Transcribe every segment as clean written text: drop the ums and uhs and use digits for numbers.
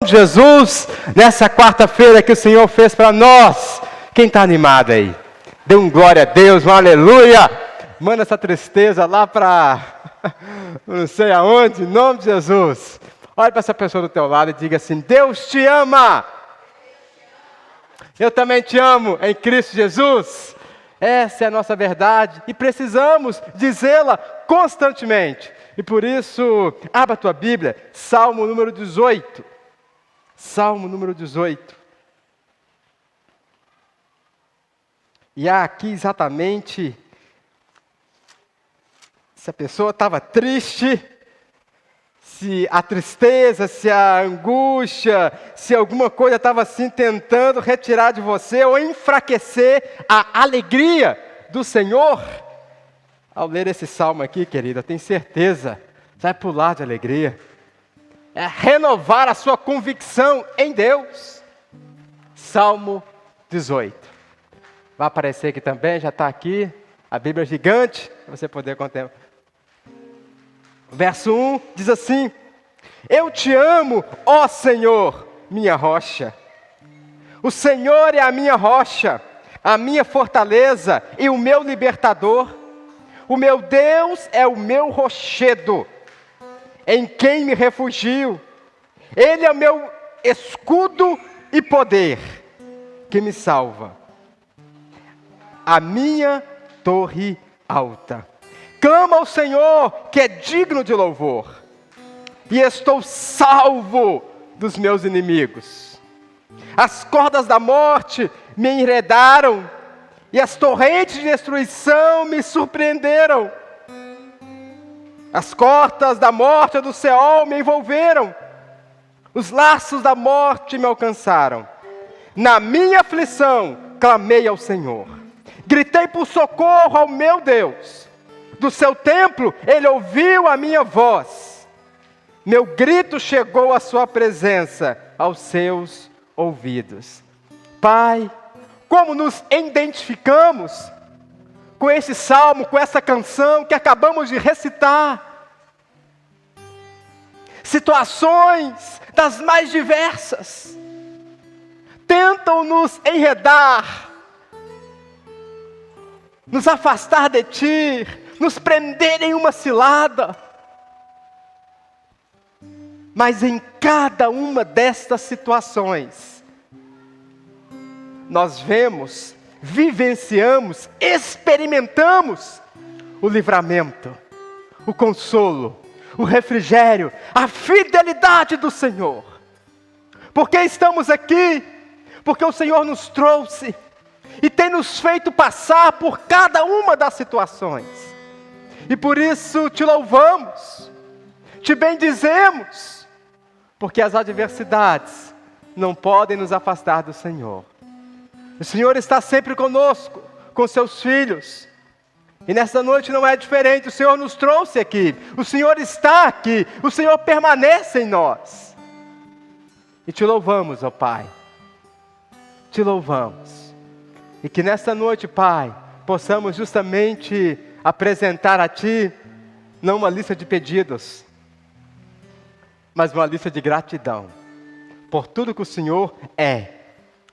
de Jesus, nessa quarta-feira que o Senhor fez para nós. Quem está animado aí? Dê um glória a Deus, um aleluia. Manda essa tristeza lá para não sei aonde, em nome de Jesus. Olha para essa pessoa do teu lado e diga assim: Deus te ama. Eu também te amo em Cristo Jesus. Essa é a nossa verdade e precisamos dizê-la constantemente. E por isso, abra a tua Bíblia, Salmo número 18. Salmo número 18. E há aqui exatamente, se a pessoa estava triste, se a tristeza, se a angústia, se alguma coisa estava assim tentando retirar de você ou enfraquecer a alegria do Senhor. Ao ler esse salmo aqui, querida, eu tenho certeza, vai pular de alegria. É renovar a sua convicção em Deus. Salmo 18. Vai aparecer aqui também, já está aqui, a Bíblia gigante, para você poder contemplar. Verso 1 diz assim: Eu te amo, ó Senhor, minha rocha. O Senhor é a minha rocha, a minha fortaleza e o meu libertador. O meu Deus é o meu rochedo, em quem me refugio. Ele é o meu escudo e poder, que me salva. A minha torre alta. Clama ao Senhor, que é digno de louvor. E estou salvo dos meus inimigos. As cordas da morte me enredaram, e as torrentes de destruição me surpreenderam. As cordas da morte e do Seol me envolveram. Os laços da morte me alcançaram. Na minha aflição, clamei ao Senhor. Gritei por socorro ao meu Deus. Do seu templo, Ele ouviu a minha voz. Meu grito chegou à sua presença, aos seus ouvidos. Pai, como nos identificamos com esse salmo, com essa canção que acabamos de recitar. Situações das mais diversas tentam nos enredar, nos afastar de Ti, nos prender em uma cilada. Mas em cada uma destas situações, nós vemos, vivenciamos, experimentamos o livramento, o consolo, o refrigério, a fidelidade do Senhor. Porque estamos aqui, porque o Senhor nos trouxe e tem nos feito passar por cada uma das situações. E por isso te louvamos, te bendizemos, porque as adversidades não podem nos afastar do Senhor. O Senhor está sempre conosco, com seus filhos. E nessa noite não é diferente, o Senhor nos trouxe aqui, o Senhor está aqui, o Senhor permanece em nós. E te louvamos, ó Pai, te louvamos. E que nessa noite, Pai, possamos justamente apresentar a Ti, não uma lista de pedidos, mas uma lista de gratidão, por tudo que o Senhor é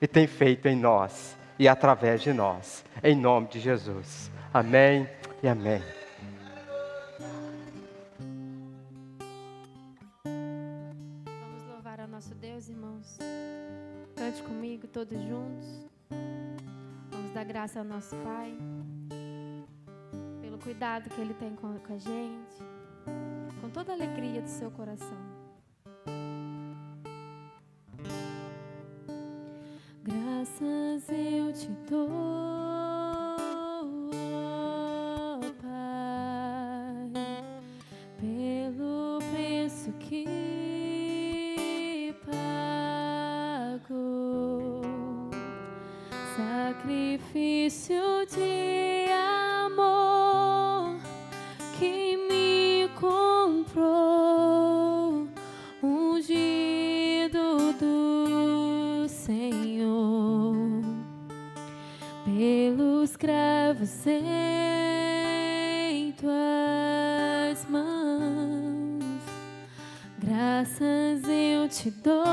e tem feito em nós e através de nós, em nome de Jesus. Amém e amém. Vamos louvar ao nosso Deus, irmãos. Cante comigo, todos juntos. Vamos dar graça ao nosso Pai, pelo cuidado que Ele tem com a gente, com toda a alegria do seu coração. Graças eu te dou, ó Pai, pelo preço que pagou, sacrifício de amor que me comprou, ungido do Senhor, pelos cravos em tuas mãos. Graças eu te dou,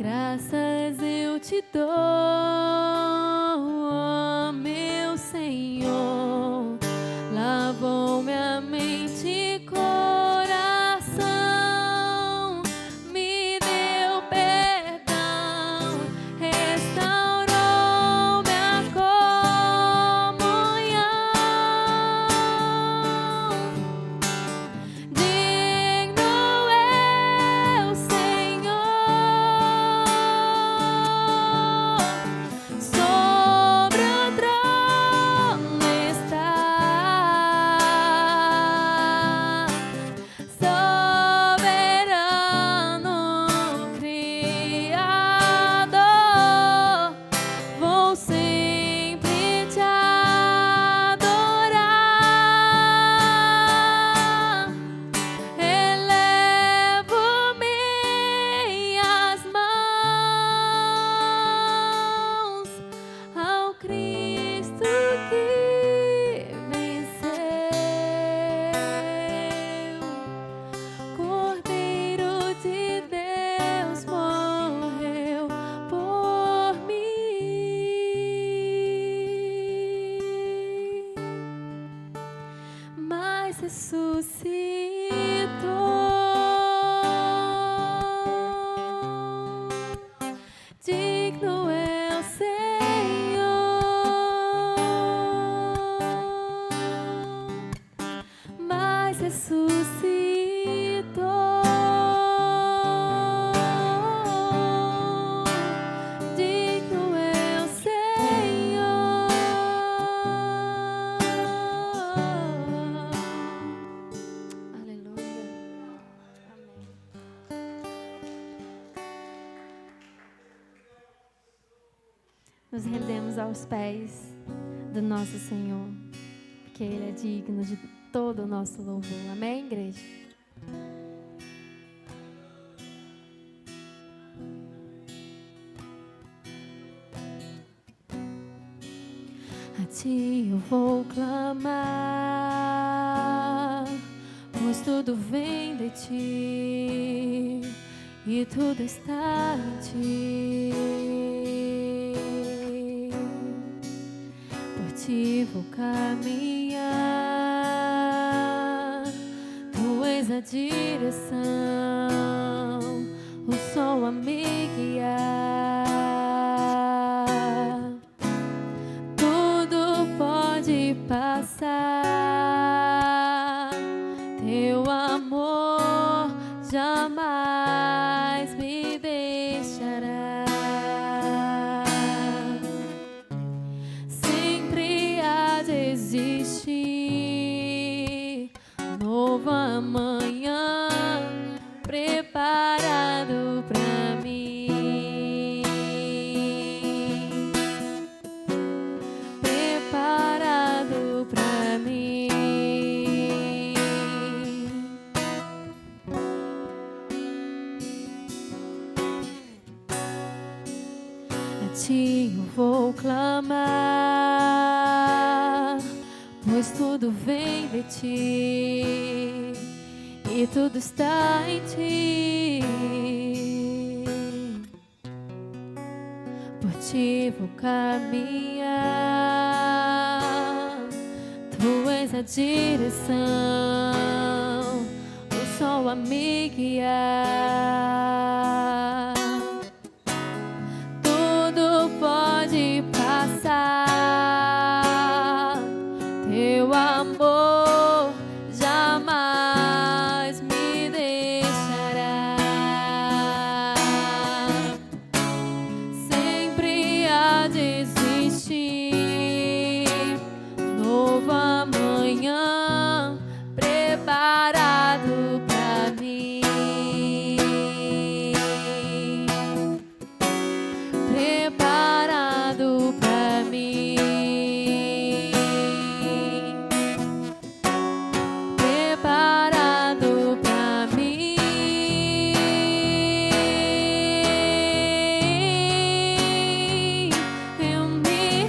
Graças eu te dou, ó meu Senhor, lavou minha mente e coração, me deu perdão, restaurou minha comunhão. Digno é o Senhor, sobre o trono está, soberano Criador, vou sempre te adorar. Elevo minhas mãos ao Cristo que venceu. Cordeiro de Deus morreu por mim, mas ressuscitou. Digno é o Senhor, mas ressuscitou. Digno é o Senhor. Aleluia. Amém. Nos rendemos aos pés do nosso Senhor, porque Ele é digno de todo o nosso louvor. Amém, igreja? A Ti eu vou clamar, pois tudo vem de Ti e tudo está em Ti. Por Ti vou caminhar, Tu és a direção, o sol a me guiar. Tudo pode passar, Teu amor jamais me deixará. Sempre há de existir novo amanhã preparado pra mim, preparado pra mim. A Ti eu vou clamar, pois tudo vem de Ti e tudo está em Ti. Por Ti vou caminhar, Tu és a direção, o sol a me guiar. Tudo pode passar, Teu amor jamais me deixará. Sempre há de existir novo amanhã preparado pra mim, preparado pra mim, preparado pra mim. Eu me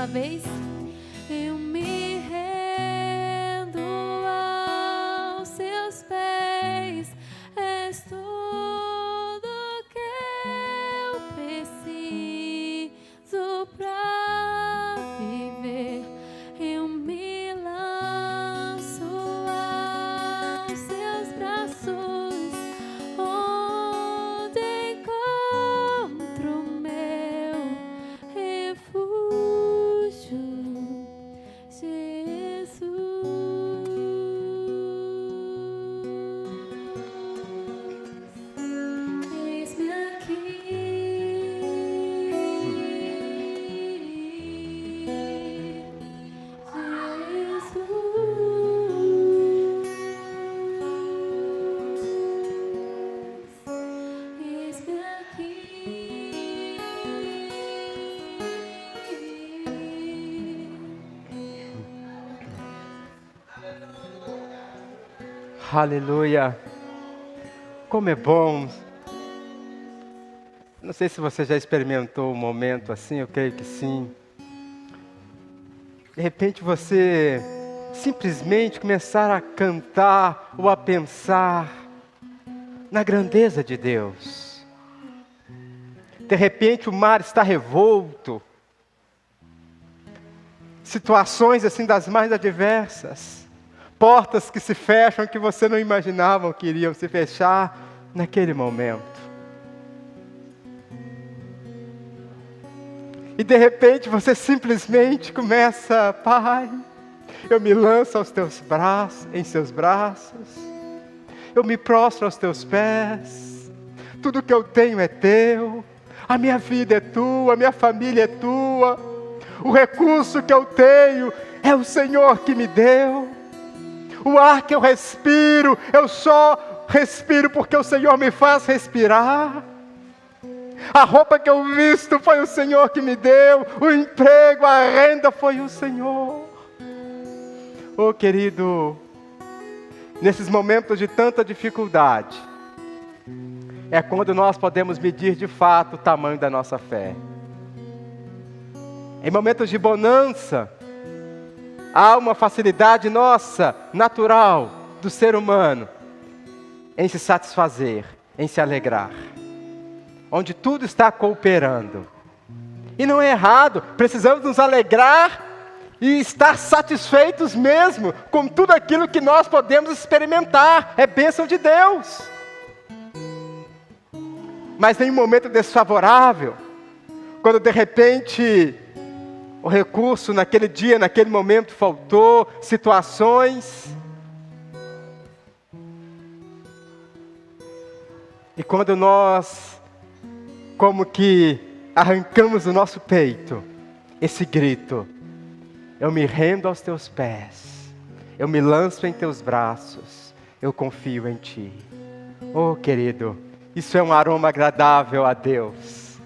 uma vez. Eu me rendo aos seus pés, és tudo que eu preciso pra viver. Eu me lanço aos seus braços, onde encontro meu refúgio, Jesus. Eis-me Aleluia. Como é bom. Não sei se você já experimentou um momento assim, eu creio que sim. De repente você simplesmente começar a cantar ou a pensar na grandeza de Deus. De repente o mar está revolto. Situações assim das mais adversas. Portas que se fecham que você não imaginava que iriam se fechar naquele momento. E de repente você simplesmente começa, Pai, eu me lanço aos teus braços, em seus braços, eu me prostro aos teus pés, tudo que eu tenho é teu, a minha vida é tua, a minha família é tua, o recurso que eu tenho é o Senhor que me deu. O ar que eu respiro, eu só respiro porque o Senhor me faz respirar. A roupa que eu visto foi o Senhor que me deu. O emprego, a renda foi o Senhor. Oh, querido, nesses momentos de tanta dificuldade, é quando nós podemos medir de fato o tamanho da nossa fé. Em momentos de bonança, há uma facilidade nossa, natural, do ser humano, em se satisfazer, em se alegrar. Onde tudo está cooperando. E não é errado, precisamos nos alegrar e estar satisfeitos mesmo com tudo aquilo que nós podemos experimentar. É bênção de Deus. Mas em um momento desfavorável, quando de repente o recurso naquele dia, naquele momento faltou, situações. E quando nós, como que arrancamos do nosso peito esse grito, eu me rendo aos teus pés, eu me lanço em teus braços, eu confio em ti. Oh, querido, isso é um aroma agradável a Deus.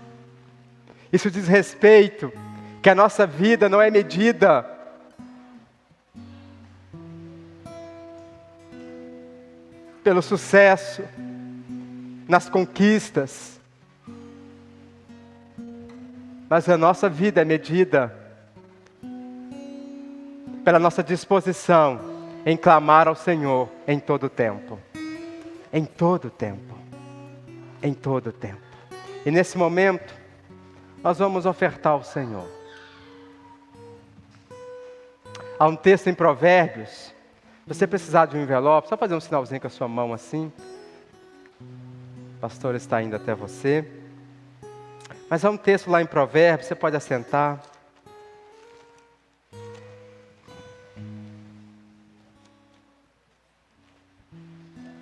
Isso diz respeito que a nossa vida não é medida pelo sucesso, nas conquistas, mas a nossa vida é medida pela nossa disposição em clamar ao Senhor em todo o tempo. Em todo o tempo. Em todo o tempo. E nesse momento, nós vamos ofertar ao Senhor. Há um texto em Provérbios. Se você precisar de um envelope, só fazer um sinalzinho com a sua mão assim. O pastor está indo até você. Mas há um texto lá em Provérbios, você pode assentar.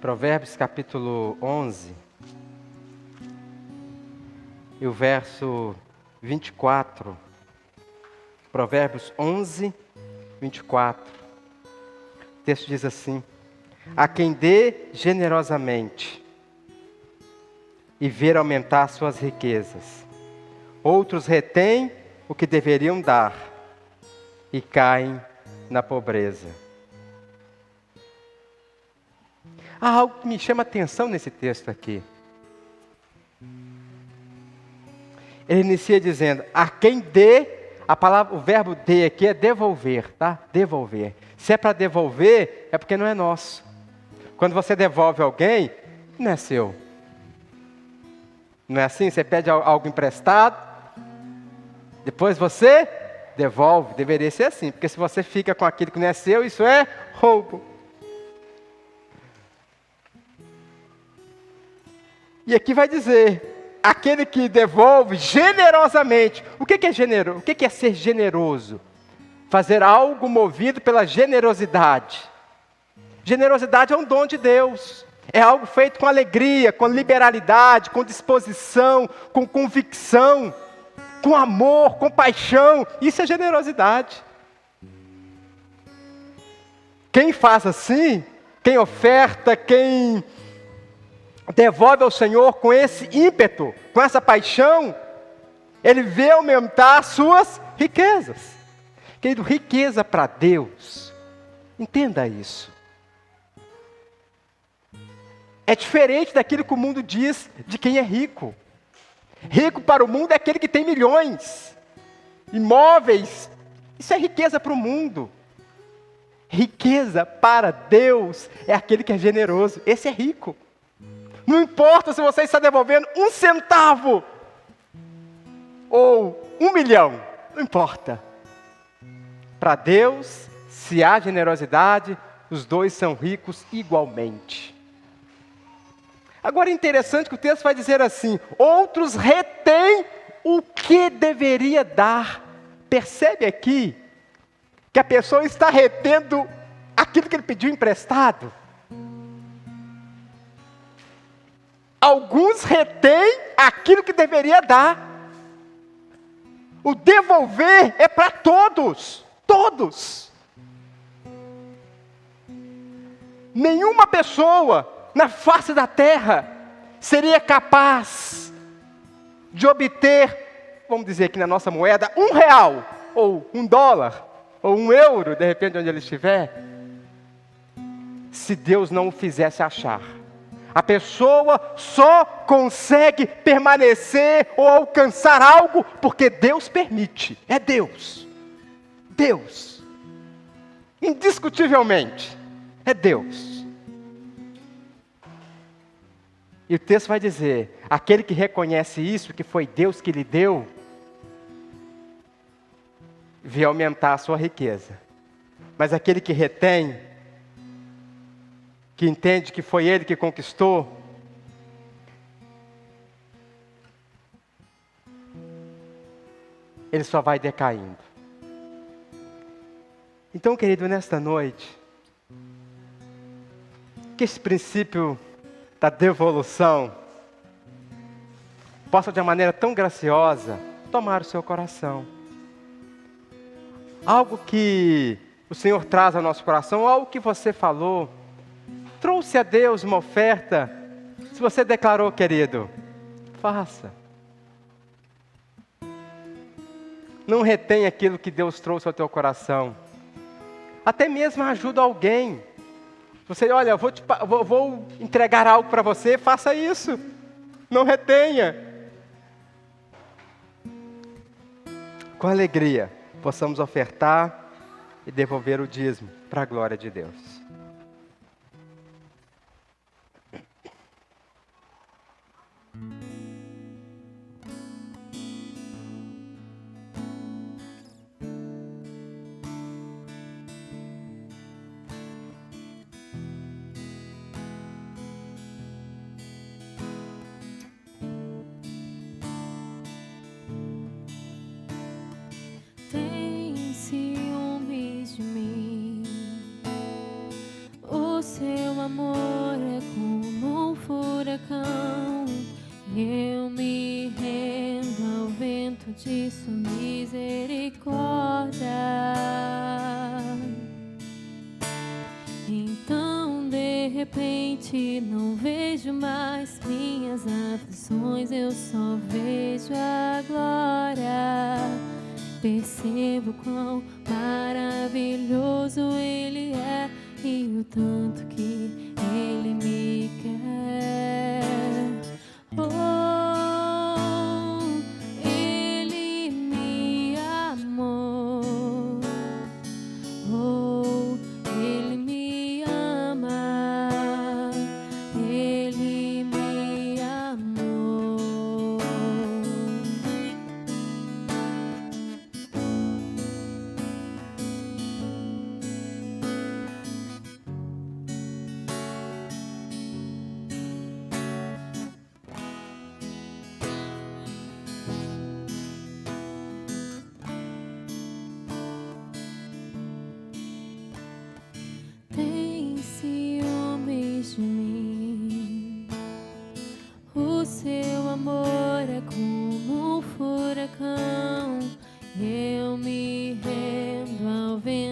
Provérbios capítulo 11. E o verso 24. Provérbios 11, 24. O texto diz assim: a quem dê generosamente e ver aumentar suas riquezas, outros retêm o que deveriam dar e caem na pobreza. Há algo que me chama a atenção nesse texto aqui. Ele inicia dizendo: a quem dê o verbo de aqui é devolver, tá? Devolver. Se é para devolver, é porque não é nosso. Quando você devolve alguém, não é seu. Não é assim? Você pede algo emprestado, depois você devolve. Deveria ser assim, porque se você fica com aquilo que não é seu, isso é roubo. E aqui vai dizer, aquele que devolve generosamente. O que é generoso? O que é ser generoso? Fazer algo movido pela generosidade. Generosidade é um dom de Deus. É algo feito com alegria, com liberalidade, com disposição, com convicção, com amor, com paixão. Isso é generosidade. Quem faz assim, quem oferta, quem devolve ao Senhor com esse ímpeto, com essa paixão, ele vê aumentar as suas riquezas. Querido, riqueza para Deus, entenda isso. É diferente daquilo que o mundo diz de quem é rico. Rico para o mundo é aquele que tem milhões, imóveis. Isso é riqueza para o mundo. Riqueza para Deus é aquele que é generoso. Esse é rico. Não importa se você está devolvendo 1 centavo ou 1 milhão, não importa. Para Deus, se há generosidade, os dois são ricos igualmente. Agora é interessante que o texto vai dizer assim: outros retêm o que deveria dar. Percebe aqui que a pessoa está retendo aquilo que ele pediu emprestado. Alguns retêm aquilo que deveria dar. O devolver é para todos. Todos. Nenhuma pessoa na face da terra seria capaz de obter, vamos dizer aqui na nossa moeda, R$1, ou $1, ou €1, de repente onde ele estiver, se Deus não o fizesse achar. A pessoa só consegue permanecer ou alcançar algo porque Deus permite. É Deus. Deus. Indiscutivelmente. É Deus. E o texto vai dizer, aquele que reconhece isso, que foi Deus que lhe deu, vê aumentar a sua riqueza. Mas aquele que retém, que entende que foi ele que conquistou, ele só vai decaindo. Então, querido, nesta noite, que esse princípio da devolução possa de uma maneira tão graciosa tomar o seu coração. Algo que o Senhor traz ao nosso coração, algo que você falou, trouxe a Deus uma oferta. Se você declarou, querido, faça. Não retém aquilo que Deus trouxe ao teu coração. Até mesmo ajuda alguém. Você, olha, eu vou entregar algo para você, faça isso. Não retenha. Com alegria, possamos ofertar e devolver o dízimo para a glória de Deus. Tem ciúmes de mim. O seu amor é como um furacão. Eu me rendo ao vento de sua misericórdia. Então, de repente, não vejo mais minhas aflições, eu só vejo a glória. Percebo quão maravilhoso Ele é e o tanto que Ele me quer. Oh, Ele me amou.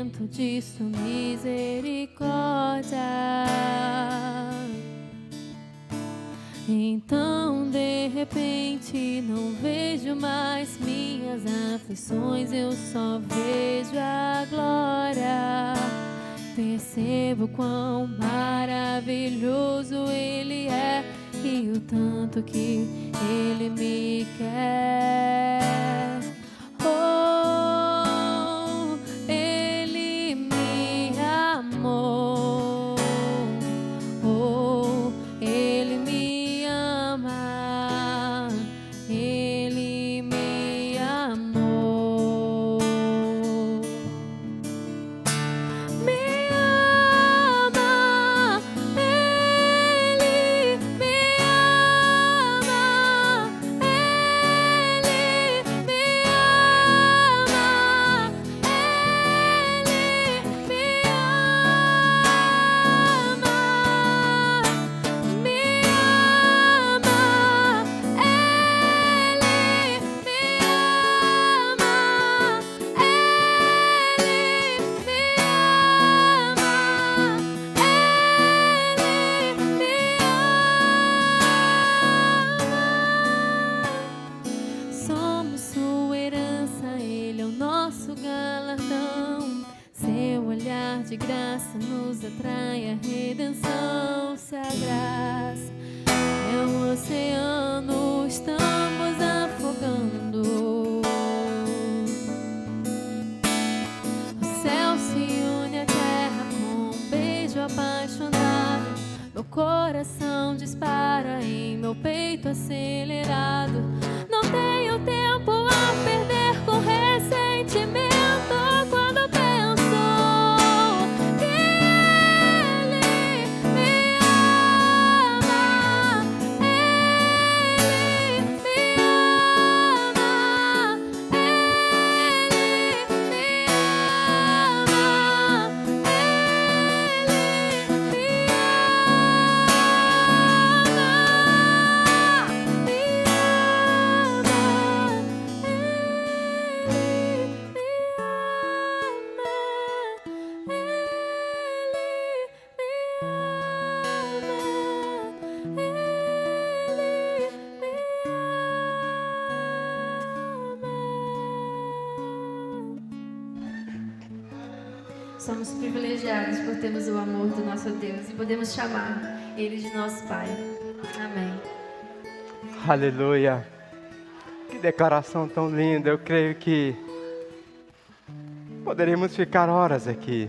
conhecimento de sua misericórdia. Então de repente não vejo mais minhas aflições, eu só vejo a glória. Percebo quão maravilhoso Ele é e o tanto que Ele me quer. Oh, Ele me amou. Oh, Ele me ama. Ele me amou. Me ama. Ele me ama. Ele me ama. Ele me ama. Me ama. Ele me ama. Ele me ama. Ele me ama. Somos sua herança, Ele é o nosso galardão. Seu olhar de graça nos atrai a redenção. Se a graça é um oceano, estamos afogando. O céu se une à terra com um beijo apaixonado. Meu coração dispara em meu peito acelerado. Não tenho tempo a perder com ressentimento quando penso que Ele me ama. Ele me ama. Ele me ama. Ele me Somos privilegiados por termos o amor do nosso Deus e podemos chamar Ele de nosso Pai. Amém. Aleluia. Que declaração tão linda. Eu creio que poderíamos ficar horas aqui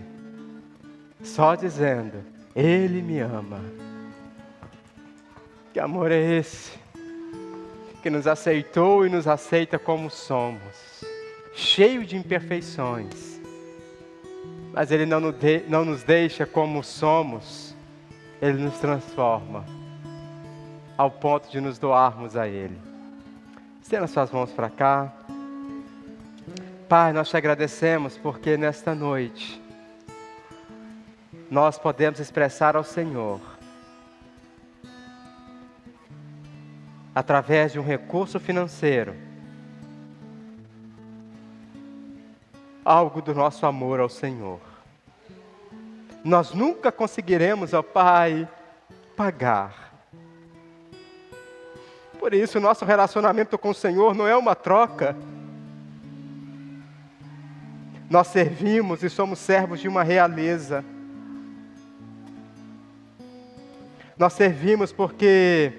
só dizendo: Ele me ama. Que amor é esse? Que nos aceitou e nos aceita como somos, cheio de imperfeições. Mas Ele não nos deixa como somos. Ele nos transforma ao ponto de nos doarmos a Ele. Estenda suas mãos para cá. Pai, nós te agradecemos porque nesta noite nós podemos expressar ao Senhor, através de um recurso financeiro, algo do nosso amor ao Senhor. Nós nunca conseguiremos, ó Pai, pagar. Por isso, o nosso relacionamento com o Senhor não é uma troca. Nós servimos e somos servos de uma realeza. Nós servimos porque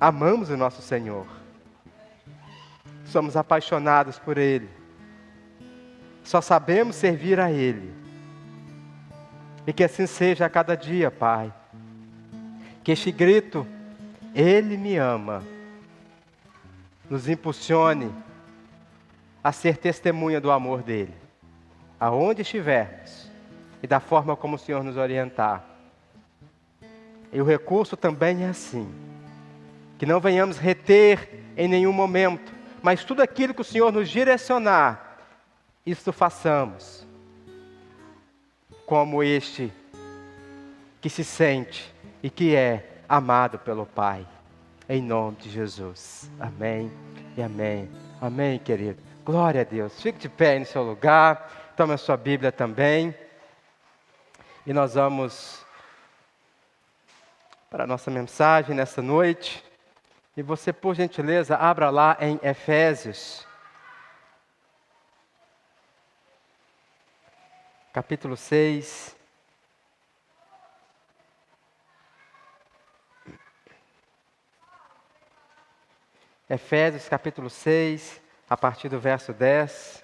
amamos o nosso Senhor. Somos apaixonados por Ele. Só sabemos servir a Ele. E que assim seja a cada dia, Pai. Que este grito, Ele me ama, nos impulsione a ser testemunha do amor dEle, aonde estivermos, e da forma como o Senhor nos orientar. E o recurso também é assim, que não venhamos reter em nenhum momento, mas tudo aquilo que o Senhor nos direcionar, isso façamos, como este que se sente e que é amado pelo Pai, em nome de Jesus. Amém e amém. Amém, querido. Glória a Deus. Fique de pé aí no seu lugar. Tome a sua Bíblia também. E nós vamos para a nossa mensagem nessa noite. E você, por gentileza, abra lá em Efésios. Capítulo 6. Efésios capítulo 6, a partir do verso 10.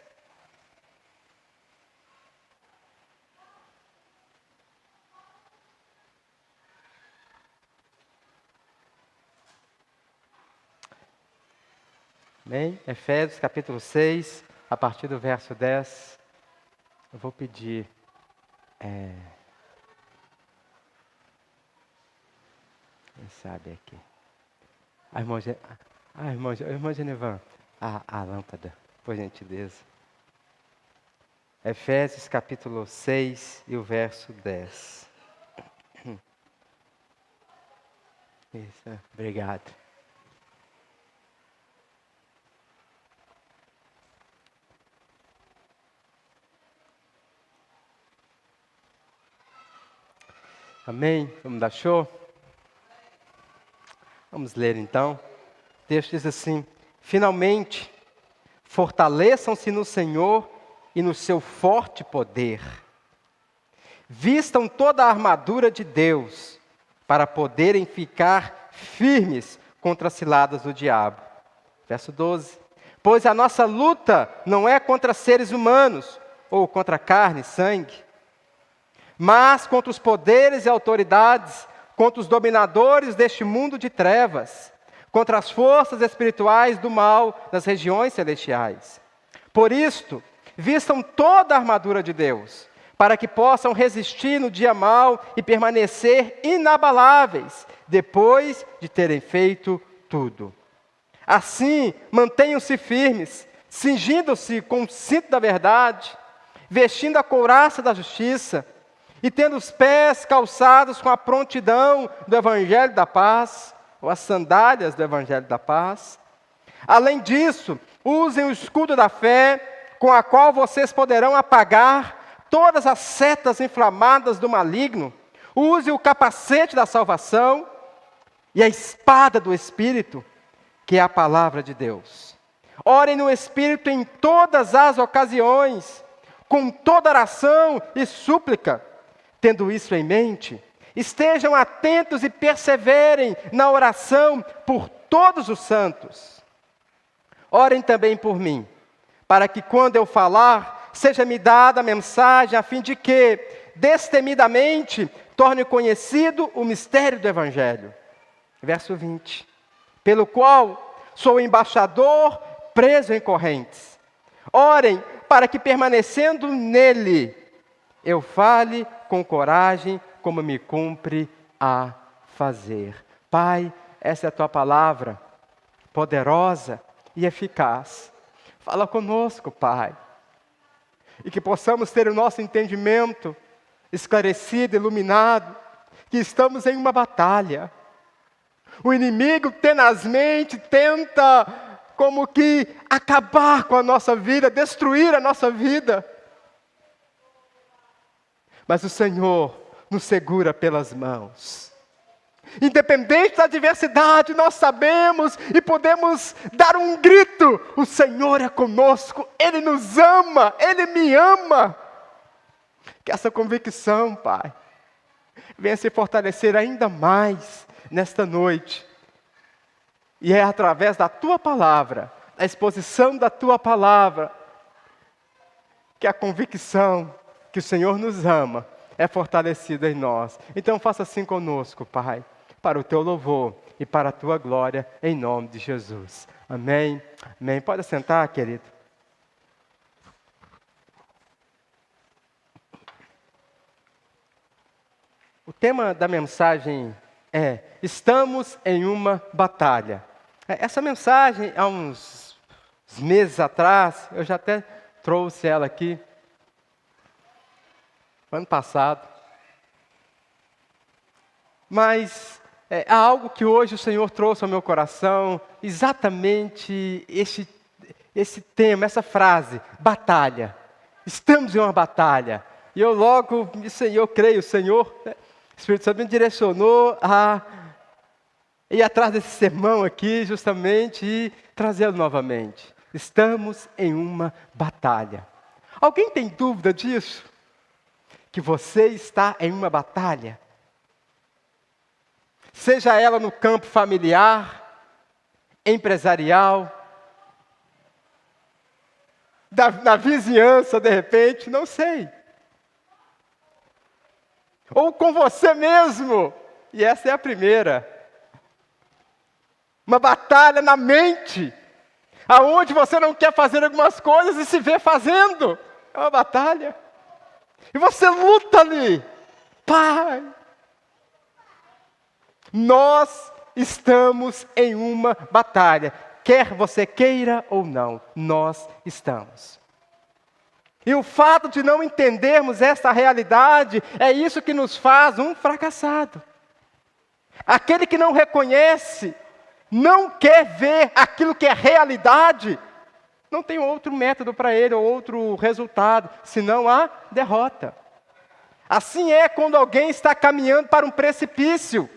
Amém? Efésios capítulo 6, a partir do verso 10. Eu vou pedir... Quem sabe aqui? Irmã Genevan, a lâmpada, por gentileza. Efésios capítulo 6 e o verso 10. Isso, obrigado. Amém? Vamos dar show? Vamos ler então. O texto diz assim: finalmente, fortaleçam-se no Senhor e no seu forte poder. Vistam toda a armadura de Deus, para poderem ficar firmes contra as ciladas do diabo. Verso 12. Pois a nossa luta não é contra seres humanos, ou contra carne e sangue, mas contra os poderes e autoridades, contra os dominadores deste mundo de trevas, contra as forças espirituais do mal nas regiões celestiais. Por isto, vistam toda a armadura de Deus, para que possam resistir no dia mau e permanecer inabaláveis, depois de terem feito tudo. Assim, mantenham-se firmes, cingindo-se com o cinto da verdade, vestindo a couraça da justiça, e tendo os pés calçados com a prontidão do Evangelho da paz, ou as sandálias do Evangelho da paz. Além disso, usem o escudo da fé, com a qual vocês poderão apagar todas as setas inflamadas do maligno. Use o capacete da salvação e a espada do Espírito, que é a palavra de Deus. Orem no Espírito em todas as ocasiões, com toda oração e súplica. Tendo isso em mente, estejam atentos e perseverem na oração por todos os santos. Orem também por mim, para que quando eu falar, seja-me dada a mensagem, a fim de que, destemidamente, torne conhecido o mistério do Evangelho. Verso 20. Pelo qual sou embaixador preso em correntes. Orem para que, permanecendo nele, eu fale com coragem, como me cumpre a fazer. Pai, essa é a Tua palavra, poderosa e eficaz. Fala conosco, Pai. E que possamos ter o nosso entendimento esclarecido, iluminado, que estamos em uma batalha. O inimigo tenazmente tenta, como que, acabar com a nossa vida, destruir a nossa vida. Mas o Senhor nos segura pelas mãos. Independente da adversidade, nós sabemos e podemos dar um grito: o Senhor é conosco, Ele nos ama, Ele me ama. Que essa convicção, Pai, venha se fortalecer ainda mais nesta noite. E é através da Tua palavra, a exposição da Tua palavra, que a convicção que o Senhor nos ama é fortalecida em nós. Então faça assim conosco, Pai, para o Teu louvor e para a Tua glória, em nome de Jesus. Amém. Amém. Pode sentar, querido. O tema da mensagem é: estamos em uma batalha. Essa mensagem, há uns meses atrás, eu já até trouxe ela aqui, ano passado. Mas há algo que hoje o Senhor trouxe ao meu coração, exatamente esse tema, essa frase, batalha. Estamos em uma batalha. E eu logo, eu creio, o Senhor, o Espírito Santo me direcionou a ir atrás desse sermão aqui, justamente, e trazê-lo novamente. Estamos em uma batalha. Alguém tem dúvida disso? Que você está em uma batalha? Seja ela no campo familiar, empresarial, na vizinhança, de repente, não sei. Ou com você mesmo. E essa é a primeira. Uma batalha na mente, aonde você não quer fazer algumas coisas e se vê fazendo. É uma batalha. E você luta ali. Pai. Nós estamos em uma batalha. Quer você queira ou não, nós estamos. E o fato de não entendermos essa realidade, é isso que nos faz um fracassado. Aquele que não reconhece, não quer ver aquilo que é realidade, não tem outro método para ele, ou outro resultado, senão a derrota. Assim é quando alguém está caminhando para um precipício.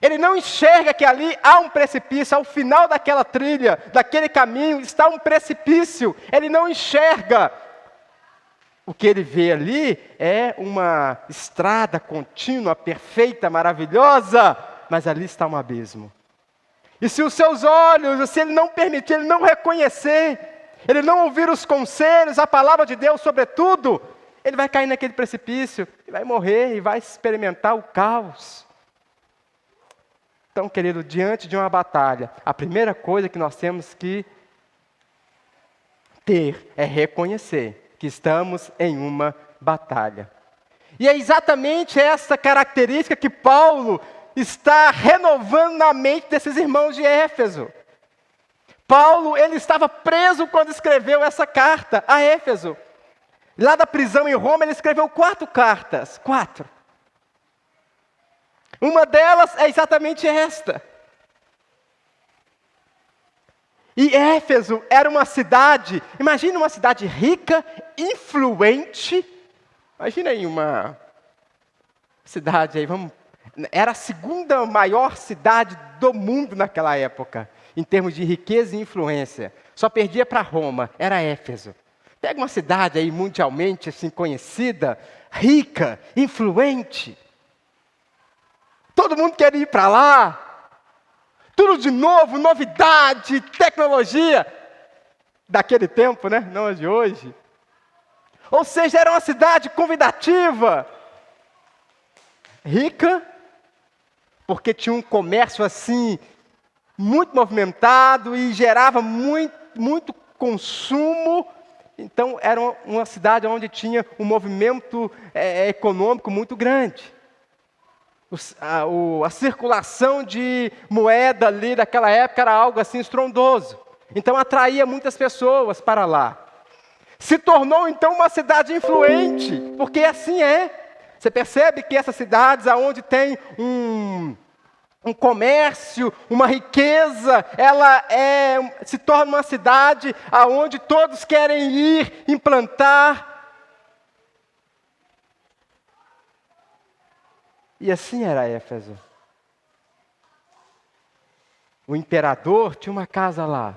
Ele não enxerga que ali há um precipício, ao final daquela trilha, daquele caminho, está um precipício. Ele não enxerga. O que ele vê ali é uma estrada contínua, perfeita, maravilhosa, mas ali está um abismo. E se os seus olhos, se ele não permitir, ele não reconhecer, ele não ouvir os conselhos, a palavra de Deus sobretudo, ele vai cair naquele precipício, e vai morrer, e vai experimentar o caos. Então, querido, diante de uma batalha, a primeira coisa que nós temos que ter é reconhecer que estamos em uma batalha. E é exatamente essa característica que Paulo está renovando na mente desses irmãos de Éfeso. Paulo, ele estava preso quando escreveu essa carta a Éfeso. Lá da prisão em Roma, ele escreveu 4 cartas. 4. Uma delas é exatamente esta. E Éfeso era uma cidade, imagina uma cidade rica, influente. Imagina aí uma cidade aí, era a segunda maior cidade do mundo naquela época, em termos de riqueza e influência. Só perdia para Roma, era Éfeso. Pega uma cidade aí mundialmente assim conhecida, rica, influente. Todo mundo quer ir para lá. Tudo de novo, novidade, tecnologia. Daquele tempo, né? Não a de hoje. Ou seja, era uma cidade convidativa. Rica, porque tinha um comércio assim, muito movimentado e gerava muito consumo. Então, era uma cidade onde tinha um movimento econômico muito grande. A circulação de moeda ali daquela época era algo assim estrondoso. Então atraía muitas pessoas para lá. Se tornou então uma cidade influente, porque assim é. Você percebe que essas cidades onde tem um comércio, uma riqueza, ela se torna uma cidade onde todos querem ir implantar. E assim era Éfeso. O imperador tinha uma casa lá.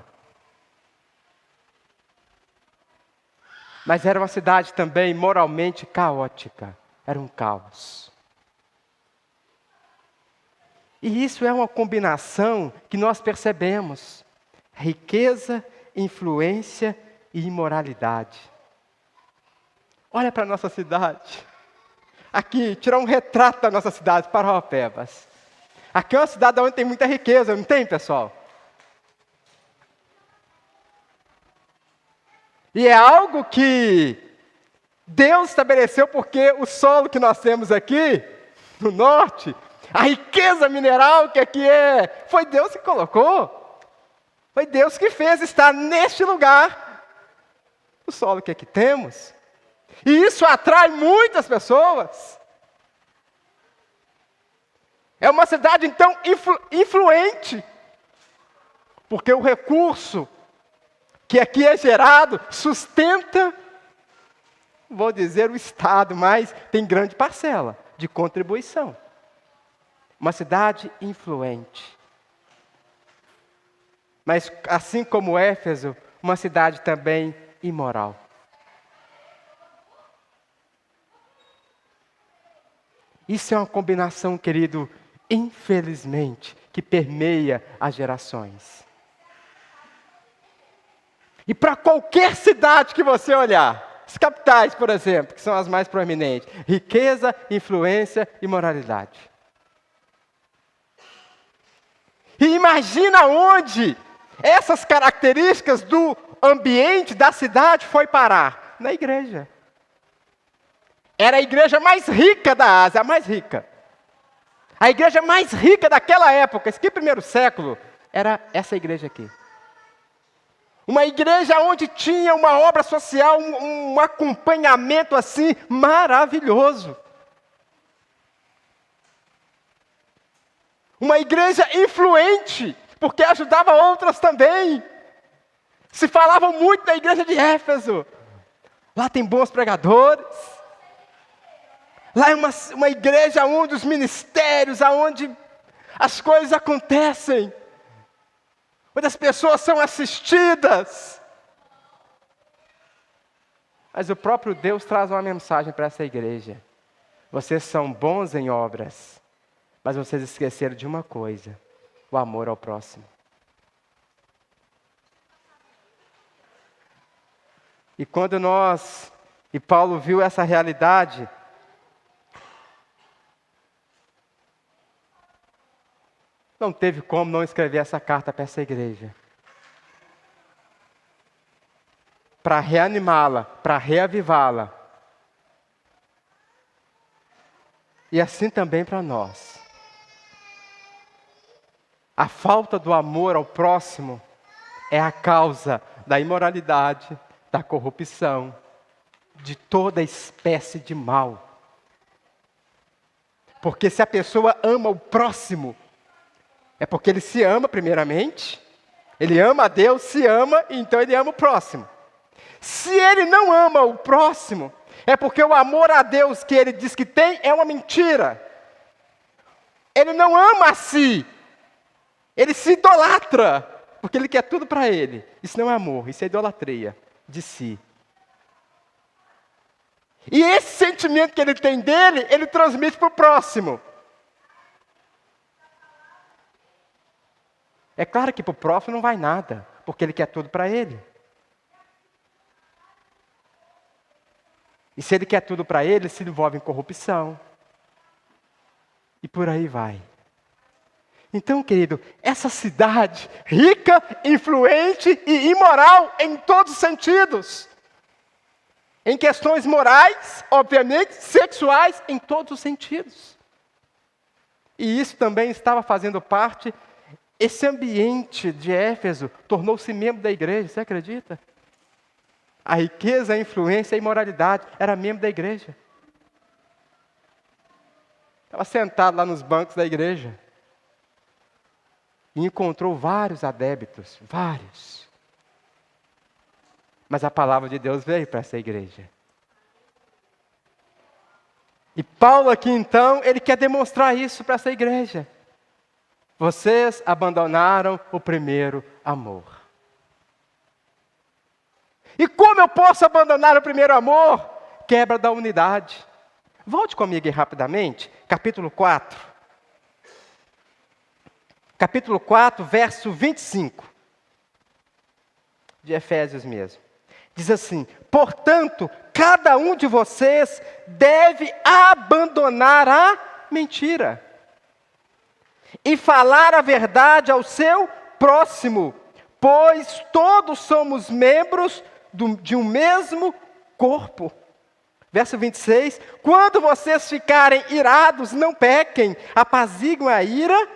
Mas era uma cidade também moralmente caótica. Era um caos. E isso é uma combinação que nós percebemos. Riqueza, influência e imoralidade. Olha para a nossa cidade. Aqui, tirar um retrato da nossa cidade, Paraopebas. Aqui é uma cidade onde tem muita riqueza, não tem, pessoal? E é algo que Deus estabeleceu porque o solo que nós temos aqui, no norte, a riqueza mineral que aqui foi Deus que colocou. Foi Deus que fez estar neste lugar, o solo que aqui temos. E isso atrai muitas pessoas. É uma cidade, então, influente. Porque o recurso que aqui é gerado sustenta, vou dizer o Estado, mas tem grande parcela de contribuição. Uma cidade influente. Mas assim como Éfeso, uma cidade também imoral. Isso é uma combinação, querido, infelizmente, que permeia as gerações. E para qualquer cidade que você olhar, as capitais, por exemplo, que são as mais proeminentes, riqueza, influência e moralidade. E imagina onde essas características do ambiente da cidade foi parar? Na igreja. Era a igreja mais rica da Ásia, a mais rica. A igreja mais rica daquela época, esse primeiro século, era essa igreja aqui. Uma igreja onde tinha uma obra social, um acompanhamento assim maravilhoso. Uma igreja influente, porque ajudava outras também. Se falava muito da igreja de Éfeso. Lá tem bons pregadores. Lá é uma igreja onde os ministérios, onde as coisas acontecem. Onde as pessoas são assistidas. Mas o próprio Deus traz uma mensagem para essa igreja. Vocês são bons em obras, mas vocês esqueceram de uma coisa: o amor ao próximo. E quando Paulo viu essa realidade, não teve como não escrever essa carta para essa igreja. Para reanimá-la, para reavivá-la. E assim também para nós. A falta do amor ao próximo é a causa da imoralidade, da corrupção, de toda espécie de mal. Porque se a pessoa ama o próximo, é porque ele se ama primeiramente, ele ama a Deus, se ama, e então ele ama o próximo. Se ele não ama o próximo, é porque o amor a Deus que ele diz que tem é uma mentira. Ele não ama a si, ele se idolatra, porque ele quer tudo para ele. Isso não é amor, isso é idolatria de si. E esse sentimento que ele tem dele, ele transmite para o próximo. É claro que para o próximo não vai nada, porque ele quer tudo para ele. E se ele quer tudo para ele se envolve em corrupção. E por aí vai. Então, querido, essa cidade rica, influente e imoral em todos os sentidos. Em questões morais, obviamente, sexuais, em todos os sentidos. E isso também estava fazendo parte. Esse ambiente de Éfeso tornou-se membro da igreja, você acredita? A riqueza, a influência e a imoralidade era membro da igreja. Estava sentado lá nos bancos da igreja. E encontrou vários adébitos, vários. Mas a palavra de Deus veio para essa igreja. E Paulo aqui então, ele quer demonstrar isso para essa igreja. Vocês abandonaram o primeiro amor. E como eu posso abandonar o primeiro amor? Quebra da unidade. Volte comigo aí rapidamente, capítulo 4. Capítulo 4, verso 25. De Efésios mesmo. Diz assim: portanto, cada um de vocês deve abandonar a mentira e falar a verdade ao seu próximo, pois todos somos membros de um mesmo corpo. Verso 26, quando vocês ficarem irados, não pequem, apaziguem a ira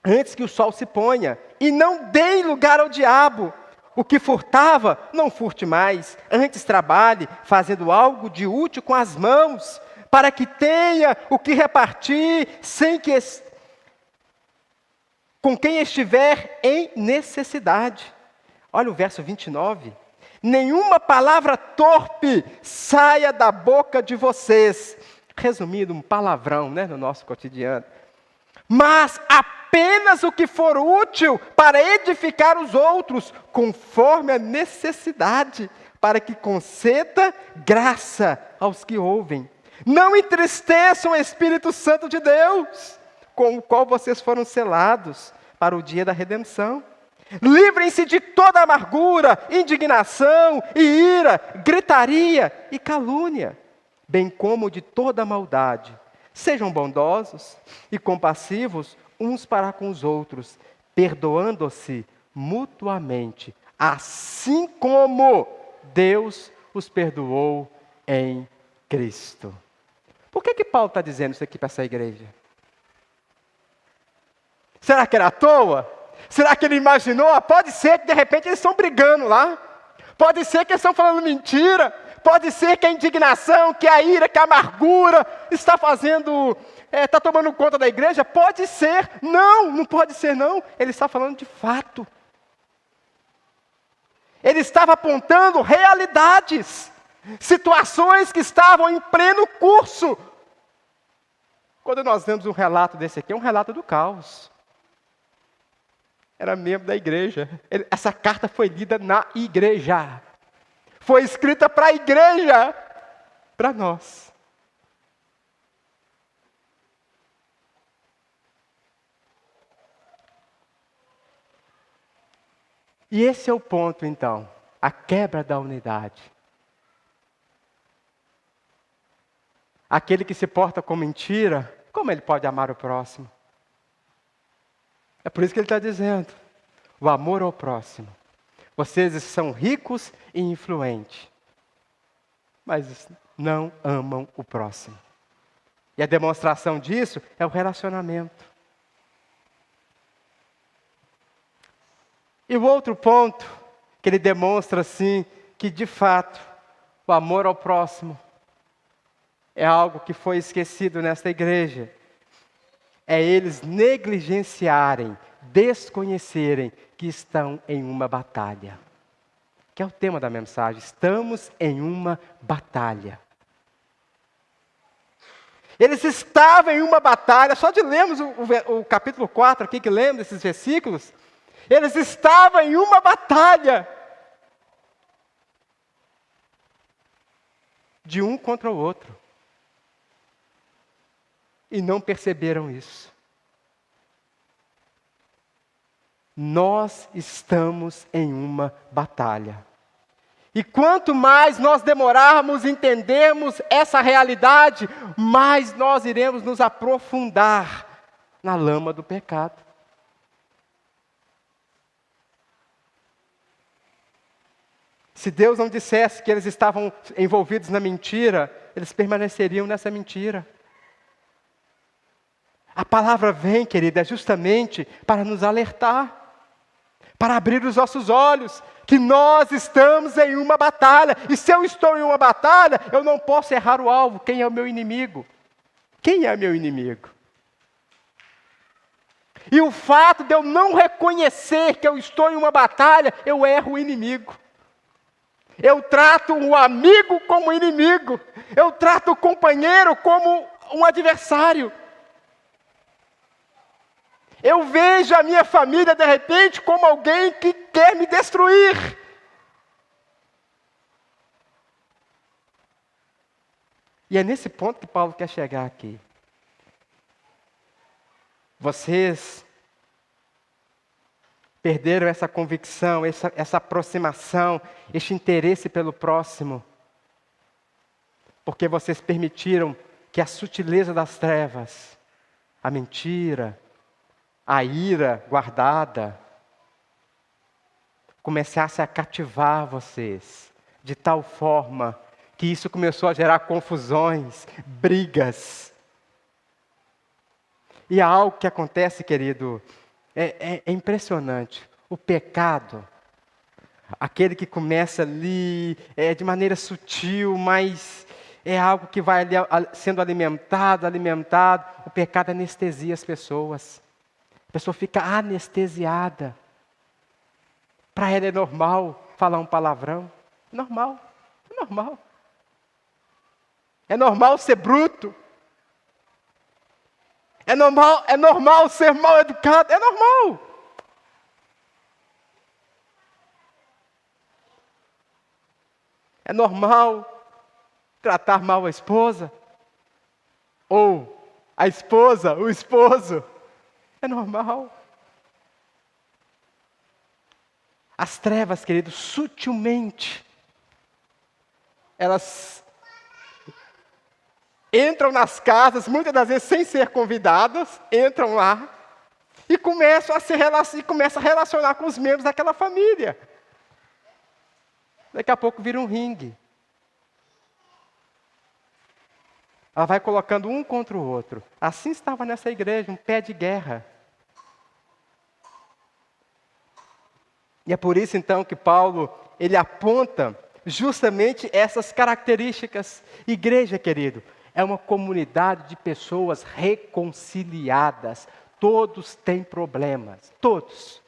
antes que o sol se ponha, e não deem lugar ao diabo. O que furtava, não furte mais, antes trabalhe, fazendo algo de útil com as mãos, para que tenha o que repartir, com quem estiver em necessidade. Olha o verso 29. Nenhuma palavra torpe saia da boca de vocês. Resumindo, um palavrão, né, no nosso cotidiano. Mas apenas o que for útil para edificar os outros, conforme a necessidade, para que conceda graça aos que ouvem. Não entristeçam o Espírito Santo de Deus, com o qual vocês foram selados para o dia da redenção. Livrem-se de toda amargura, indignação e ira, gritaria e calúnia, bem como de toda maldade. Sejam bondosos e compassivos uns para com os outros, perdoando-se mutuamente, assim como Deus os perdoou em Cristo. Por que Paulo está dizendo isso aqui para essa igreja? Será que era à toa? Será que ele imaginou? Pode ser que de repente eles estão brigando lá. Pode ser que eles estão falando mentira. Pode ser que a indignação, que a ira, que a amargura está está tomando conta da igreja. Pode ser. Não, não pode ser não. Ele está falando de fato. Ele estava apontando realidades, situações que estavam em pleno curso. Quando nós vemos um relato desse aqui, é um relato do caos. Era membro da igreja. Essa carta foi lida na igreja. Foi escrita para a igreja, para nós. E esse é o ponto, então, a quebra da unidade. Aquele que se porta com mentira, como ele pode amar o próximo? É por isso que ele está dizendo, o amor ao próximo. Vocês são ricos e influentes, mas não amam o próximo. E a demonstração disso é o relacionamento. E o outro ponto, que ele demonstra assim, que de fato, o amor ao próximo é algo que foi esquecido nesta igreja. É eles negligenciarem, desconhecerem que estão em uma batalha. Que é o tema da mensagem. Estamos em uma batalha. Eles estavam em uma batalha, só de lermos o capítulo 4 aqui, que lemos esses versículos, eles estavam em uma batalha. De um contra o outro. E não perceberam isso. Nós estamos em uma batalha. E quanto mais nós demorarmos entendermos essa realidade, mais nós iremos nos aprofundar na lama do pecado. Se Deus não dissesse que eles estavam envolvidos na mentira, eles permaneceriam nessa mentira. A palavra vem, querida, justamente para nos alertar, para abrir os nossos olhos, que nós estamos em uma batalha. E se eu estou em uma batalha, eu não posso errar o alvo. Quem é o meu inimigo? Quem é meu inimigo? E o fato de eu não reconhecer que eu estou em uma batalha, eu erro o inimigo. Eu trato o amigo como inimigo. Eu trato o companheiro como um adversário. Eu vejo a minha família, de repente, como alguém que quer me destruir. E é nesse ponto que Paulo quer chegar aqui. Vocês perderam essa convicção, essa aproximação, este interesse pelo próximo, porque vocês permitiram que a sutileza das trevas, a mentira, a ira guardada, começasse a cativar vocês, de tal forma que isso começou a gerar confusões, brigas. E há algo que acontece, querido, é impressionante. O pecado, aquele que começa ali de maneira sutil, mas é algo que vai ali, sendo alimentado, o pecado anestesia as pessoas. A pessoa fica anestesiada. Para ela é normal falar um palavrão. Normal, é normal. É normal ser bruto. É normal ser mal educado. É normal. É normal tratar mal a esposa. Ou a esposa, o esposo. É normal. As trevas, queridos, sutilmente, elas entram nas casas, muitas das vezes sem ser convidadas, entram lá e começam a relacionar com os membros daquela família. Daqui a pouco vira um ringue. Ela vai colocando um contra o outro. Assim estava nessa igreja, um pé de guerra. E é por isso então que Paulo, ele aponta justamente essas características. Igreja, querido, é uma comunidade de pessoas reconciliadas. Todos têm problemas, todos.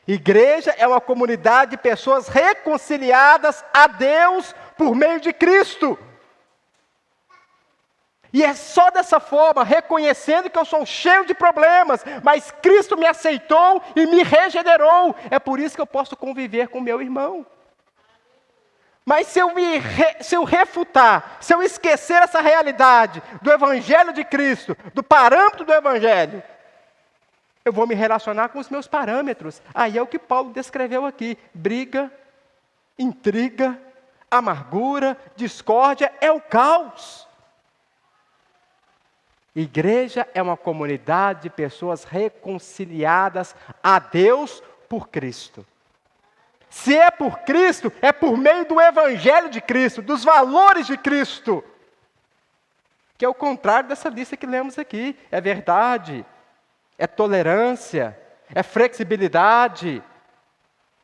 Igreja é uma comunidade de pessoas reconciliadas a Deus por meio de Cristo. E é só dessa forma, reconhecendo que eu sou cheio de problemas, mas Cristo me aceitou e me regenerou. É por isso que eu posso conviver com meu irmão. Mas se eu refutar, se eu esquecer essa realidade do Evangelho de Cristo, do parâmetro do Evangelho, eu vou me relacionar com os meus parâmetros. Aí é o que Paulo descreveu aqui. Briga, intriga, amargura, discórdia, é o caos. Igreja é uma comunidade de pessoas reconciliadas a Deus por Cristo. Se é por Cristo, é por meio do Evangelho de Cristo, dos valores de Cristo. Que é o contrário dessa lista que lemos aqui. É verdade, é tolerância, é flexibilidade,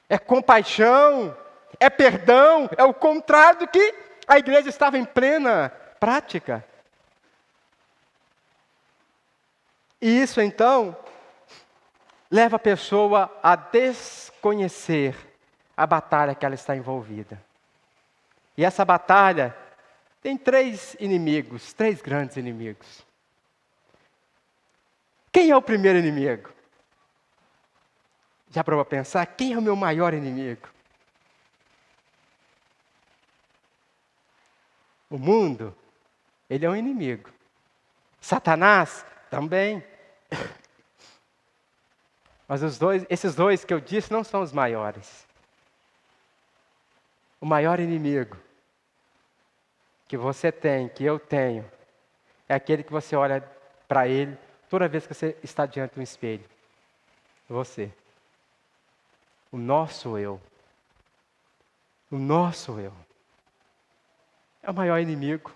é compaixão, é perdão. É o contrário do que a igreja estava em plena prática. E isso, então, leva a pessoa a desconhecer a batalha que ela está envolvida. E essa batalha tem três grandes inimigos. Quem é o primeiro inimigo? Já parou para pensar? Quem é o meu maior inimigo? O mundo, ele é um inimigo. Satanás, também. Mas esses dois que eu disse não são os maiores. O maior inimigo que você tem, que eu tenho, é aquele que você olha para ele toda vez que você está diante de um espelho. Você. O nosso eu. O nosso eu. É o maior inimigo.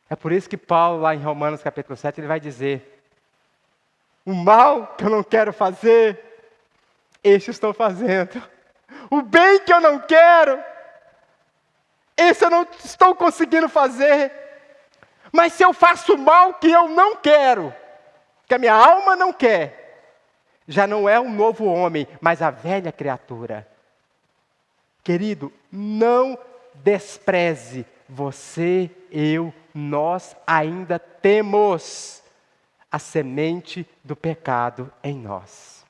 É por isso que Paulo, lá em Romanos capítulo 7, ele vai dizer: o mal que eu não quero fazer, este estou fazendo. O bem que eu não quero, esse eu não estou conseguindo fazer. Mas se eu faço o mal que eu não quero, que a minha alma não quer, já não é um novo homem, mas a velha criatura. Querido, não despreze. Você, eu, nós ainda temos a semente do pecado em nós.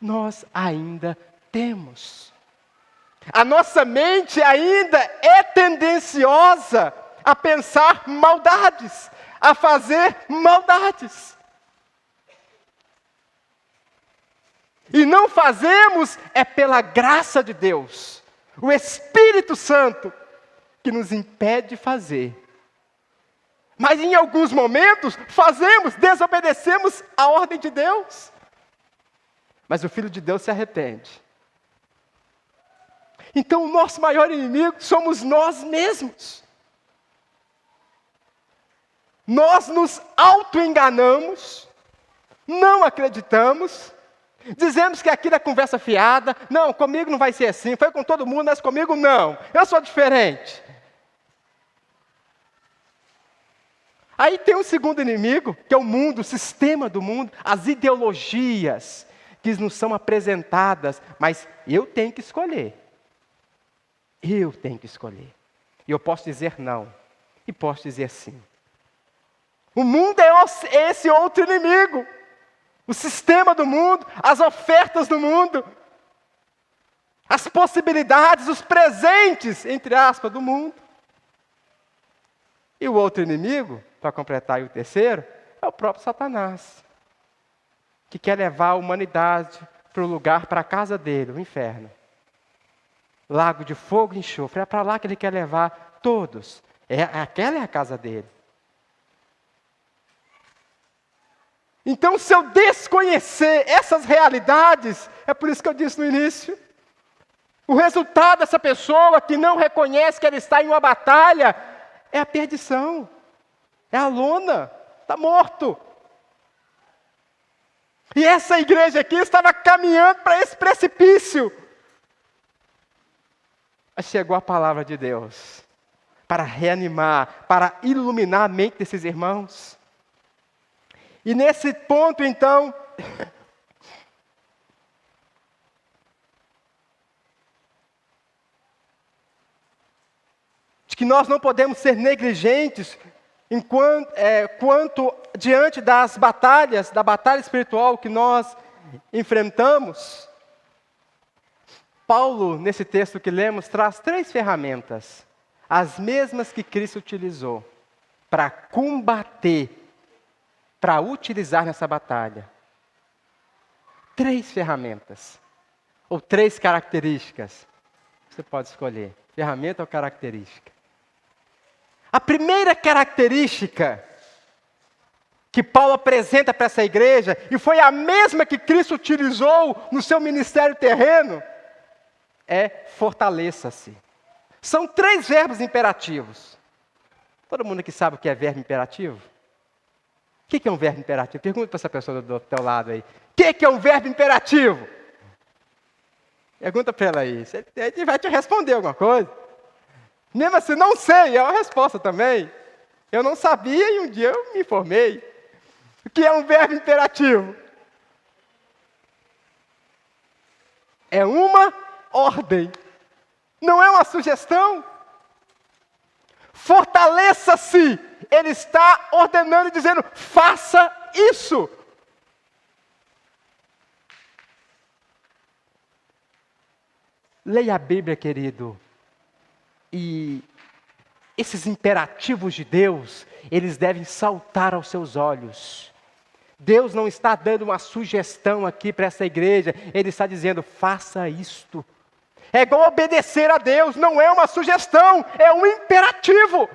Nós ainda temos. A nossa mente ainda é tendenciosa a pensar maldades, a fazer maldades. E não fazemos é pela graça de Deus. O Espírito Santo que nos impede de fazer. Mas em alguns momentos fazemos, desobedecemos a ordem de Deus. Mas o Filho de Deus se arrepende. Então o nosso maior inimigo somos nós mesmos. Nós nos auto-enganamos, não acreditamos, dizemos que aquilo é conversa fiada. Não, comigo não vai ser assim, foi com todo mundo, mas comigo não, eu sou diferente. Aí tem um segundo inimigo, que é o mundo, o sistema do mundo, as ideologias que nos são apresentadas, mas eu tenho que escolher. Eu tenho que escolher. E eu posso dizer não, e posso dizer sim. O mundo é esse outro inimigo. O sistema do mundo, as ofertas do mundo, as possibilidades, os presentes, entre aspas, do mundo. E o outro inimigo, para completar aí o terceiro, é o próprio Satanás, que quer levar a humanidade para o lugar, para a casa dele, o inferno. Lago de fogo e enxofre, é para lá que ele quer levar todos. Aquela é a casa dele. Então, se eu desconhecer essas realidades, é por isso que eu disse no início, o resultado dessa pessoa que não reconhece que ela está em uma batalha é a perdição, é a lona, está morto. E essa igreja aqui estava caminhando para esse precipício. Mas chegou a palavra de Deus para reanimar, para iluminar a mente desses irmãos. E nesse ponto, então, de que nós não podemos ser negligentes quanto diante das batalhas, da batalha espiritual que nós enfrentamos, Paulo, nesse texto que lemos, traz 3 ferramentas, as mesmas que Cristo utilizou para combater, para utilizar nessa batalha. 3 ferramentas, ou 3 características. Você pode escolher, ferramenta ou característica. A primeira característica que Paulo apresenta para essa igreja, e foi a mesma que Cristo utilizou no seu ministério terreno, é fortaleça-se. São 3 verbos imperativos. Todo mundo aqui sabe o que é verbo imperativo? O que é um verbo imperativo? Pergunta para essa pessoa do teu lado aí. O que é um verbo imperativo? Pergunta para ela aí. Ele vai te responder alguma coisa. Mesmo assim, não sei, é uma resposta também. Eu não sabia e um dia eu me informei. O que é um verbo imperativo? É uma ordem. Não é uma sugestão. Fortaleça-se. Ele está ordenando e dizendo, faça isso. Leia a Bíblia, querido. E esses imperativos de Deus, eles devem saltar aos seus olhos. Deus não está dando uma sugestão aqui para essa igreja. Ele está dizendo, faça isto. É igual obedecer a Deus, não é uma sugestão, é um imperativo.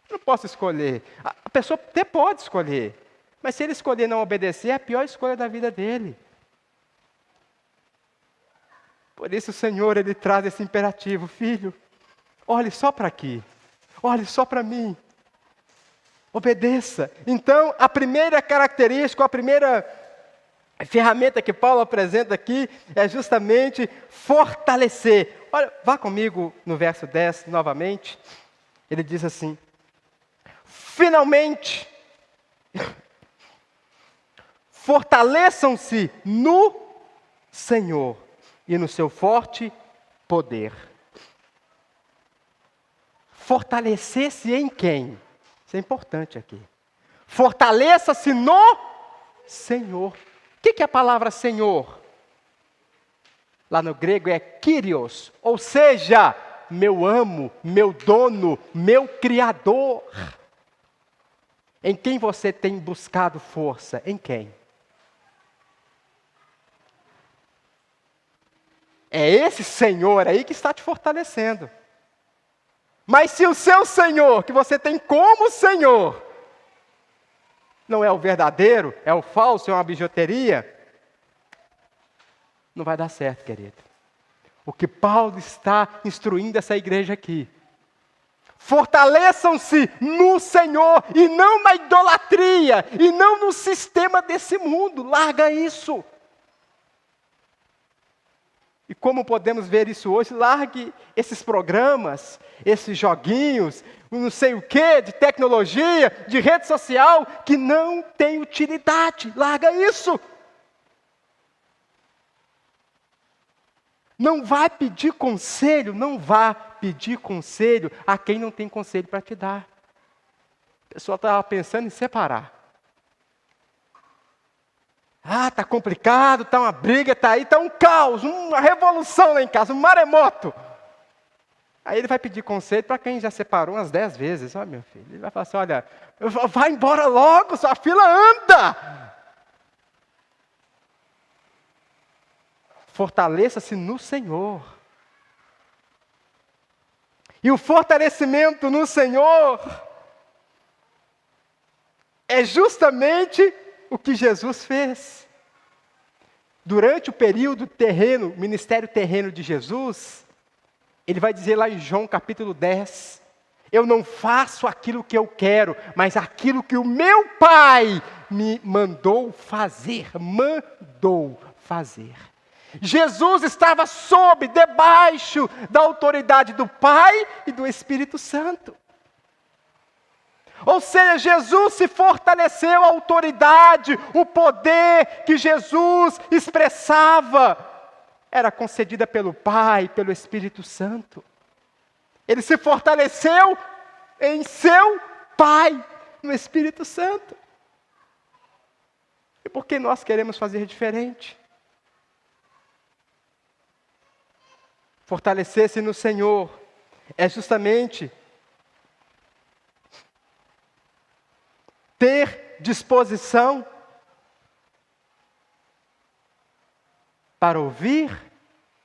Eu não posso escolher. A pessoa até pode escolher. Mas se ele escolher não obedecer, é a pior escolha da vida dele. Por isso o Senhor, Ele traz esse imperativo. Filho, olhe só para aqui. Olhe só para mim. Obedeça. Então, a primeira característica, a primeira ferramenta que Paulo apresenta aqui é justamente fortalecer. Olha, vá comigo no verso 10 novamente. Ele diz assim, finalmente, fortaleçam-se no Senhor e no seu forte poder. Fortalecer-se em quem? Isso é importante aqui. Fortaleça-se no Senhor. O que é a palavra Senhor? Lá no grego é Kyrios, ou seja, meu amo, meu dono, meu criador. Em quem você tem buscado força? Em quem? É esse Senhor aí que está te fortalecendo. Mas se o seu Senhor, que você tem como Senhor, não é o verdadeiro, é o falso, é uma bijuteria, não vai dar certo, querido. O que Paulo está instruindo essa igreja aqui. Fortaleçam-se no Senhor e não na idolatria, e não no sistema desse mundo. Larga isso. E como podemos ver isso hoje? Largue esses programas, esses joguinhos, não sei o quê, de tecnologia, de rede social, que não tem utilidade. Larga isso. Não vá pedir conselho, não vá pedir conselho a quem não tem conselho para te dar. A pessoa estava pensando em separar. Está complicado, está uma briga, está aí, está um caos, uma revolução lá em casa, um maremoto. Aí ele vai pedir conselho para quem já separou umas 10 vezes. Ó, meu filho, ele vai falar assim, olha, vai embora logo, sua fila anda. Fortaleça-se no Senhor. E o fortalecimento no Senhor é justamente o que Jesus fez. Durante o período terreno, ministério terreno de Jesus, ele vai dizer lá em João capítulo 10, eu não faço aquilo que eu quero, mas aquilo que o meu Pai me mandou fazer. Jesus estava debaixo da autoridade do Pai e do Espírito Santo. Ou seja, Jesus se fortaleceu, a autoridade, o poder que Jesus expressava era concedida pelo Pai, pelo Espírito Santo. Ele se fortaleceu em seu Pai, no Espírito Santo. E por que nós queremos fazer diferente? Fortalecer-se no Senhor é justamente ter disposição para ouvir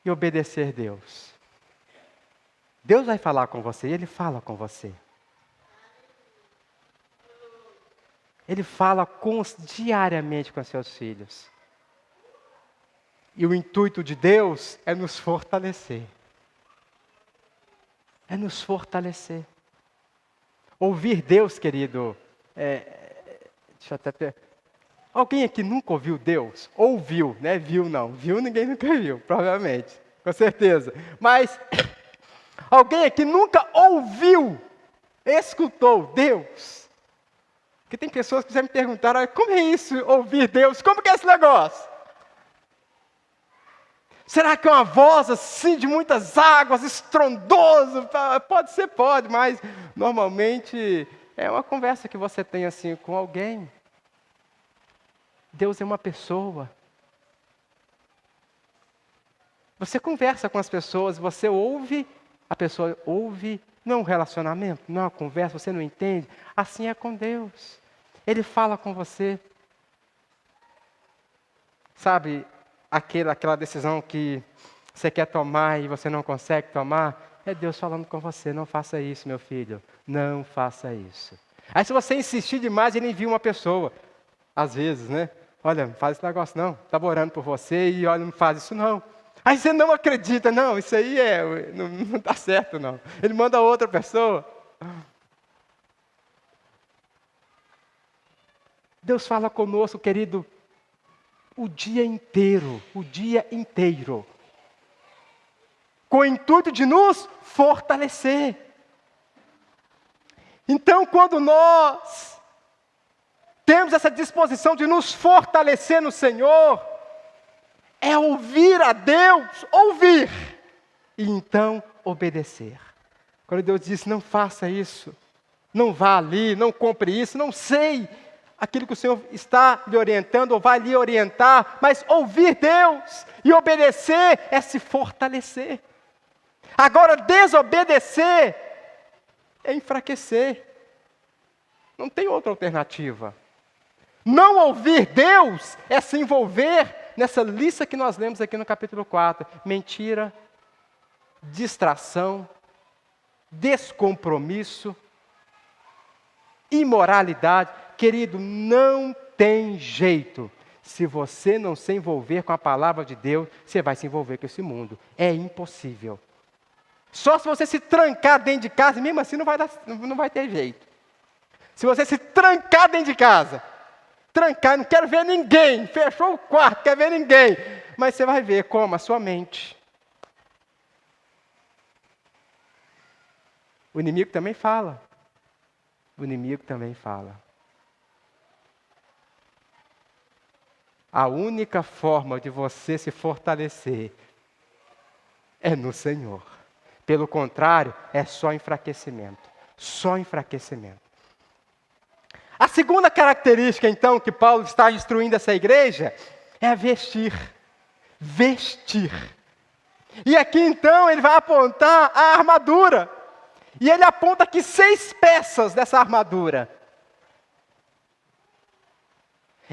e obedecer Deus. Deus vai falar com você, Ele fala com você. Ele fala diariamente com seus filhos. E o intuito de Deus é nos fortalecer. É nos fortalecer. Ouvir Deus, querido, deixa eu até... Alguém aqui nunca ouviu Deus? Ouviu, né? Viu não. Viu ninguém nunca viu, provavelmente. Com certeza. Mas alguém aqui nunca ouviu, escutou Deus? Porque tem pessoas que já me perguntaram, como é isso, ouvir Deus? Como que é esse negócio? Será que é uma voz assim de muitas águas, estrondoso? Pode ser, pode, mas normalmente é uma conversa que você tem assim com alguém. Deus é uma pessoa. Você conversa com as pessoas, você ouve, a pessoa ouve, não é um relacionamento, não é uma conversa, você não entende. Assim é com Deus. Ele fala com você. Sabe, aquela decisão que você quer tomar e você não consegue tomar, é Deus falando com você, não faça isso, meu filho, não faça isso. Aí se você insistir demais, Ele envia uma pessoa, às vezes, né? Olha, não faz esse negócio não, estava orando por você e olha, não faz isso não. Aí você não acredita, não, isso aí não dá certo não. Ele manda outra pessoa. Deus fala conosco, querido, o dia inteiro, com o intuito de nos fortalecer. Então, quando nós temos essa disposição de nos fortalecer no Senhor, é ouvir a Deus, ouvir, e então obedecer. Quando Deus diz, não faça isso, não vá ali, não compre isso, não sei aquilo que o Senhor está lhe orientando ou vai lhe orientar, mas ouvir Deus e obedecer é se fortalecer. Agora, desobedecer é enfraquecer. Não tem outra alternativa. Não ouvir Deus é se envolver nessa lista que nós lemos aqui no capítulo 4. Mentira, distração, descompromisso, imoralidade. Querido, não tem jeito. Se você não se envolver com a palavra de Deus, você vai se envolver com esse mundo. É impossível. Só se você se trancar dentro de casa, mesmo assim não vai ter jeito. Se você se trancar dentro de casa, trancar, não quero ver ninguém, fechou o quarto, não quer ver ninguém, mas você vai ver como? A sua mente. O inimigo também fala. o inimigo também fala. A única forma de você se fortalecer é no Senhor. Pelo contrário, é só enfraquecimento. Só enfraquecimento. A segunda característica, então, que Paulo está instruindo essa igreja é vestir. Vestir. E aqui, então, ele vai apontar a armadura. E ele aponta aqui 6 peças dessa armadura.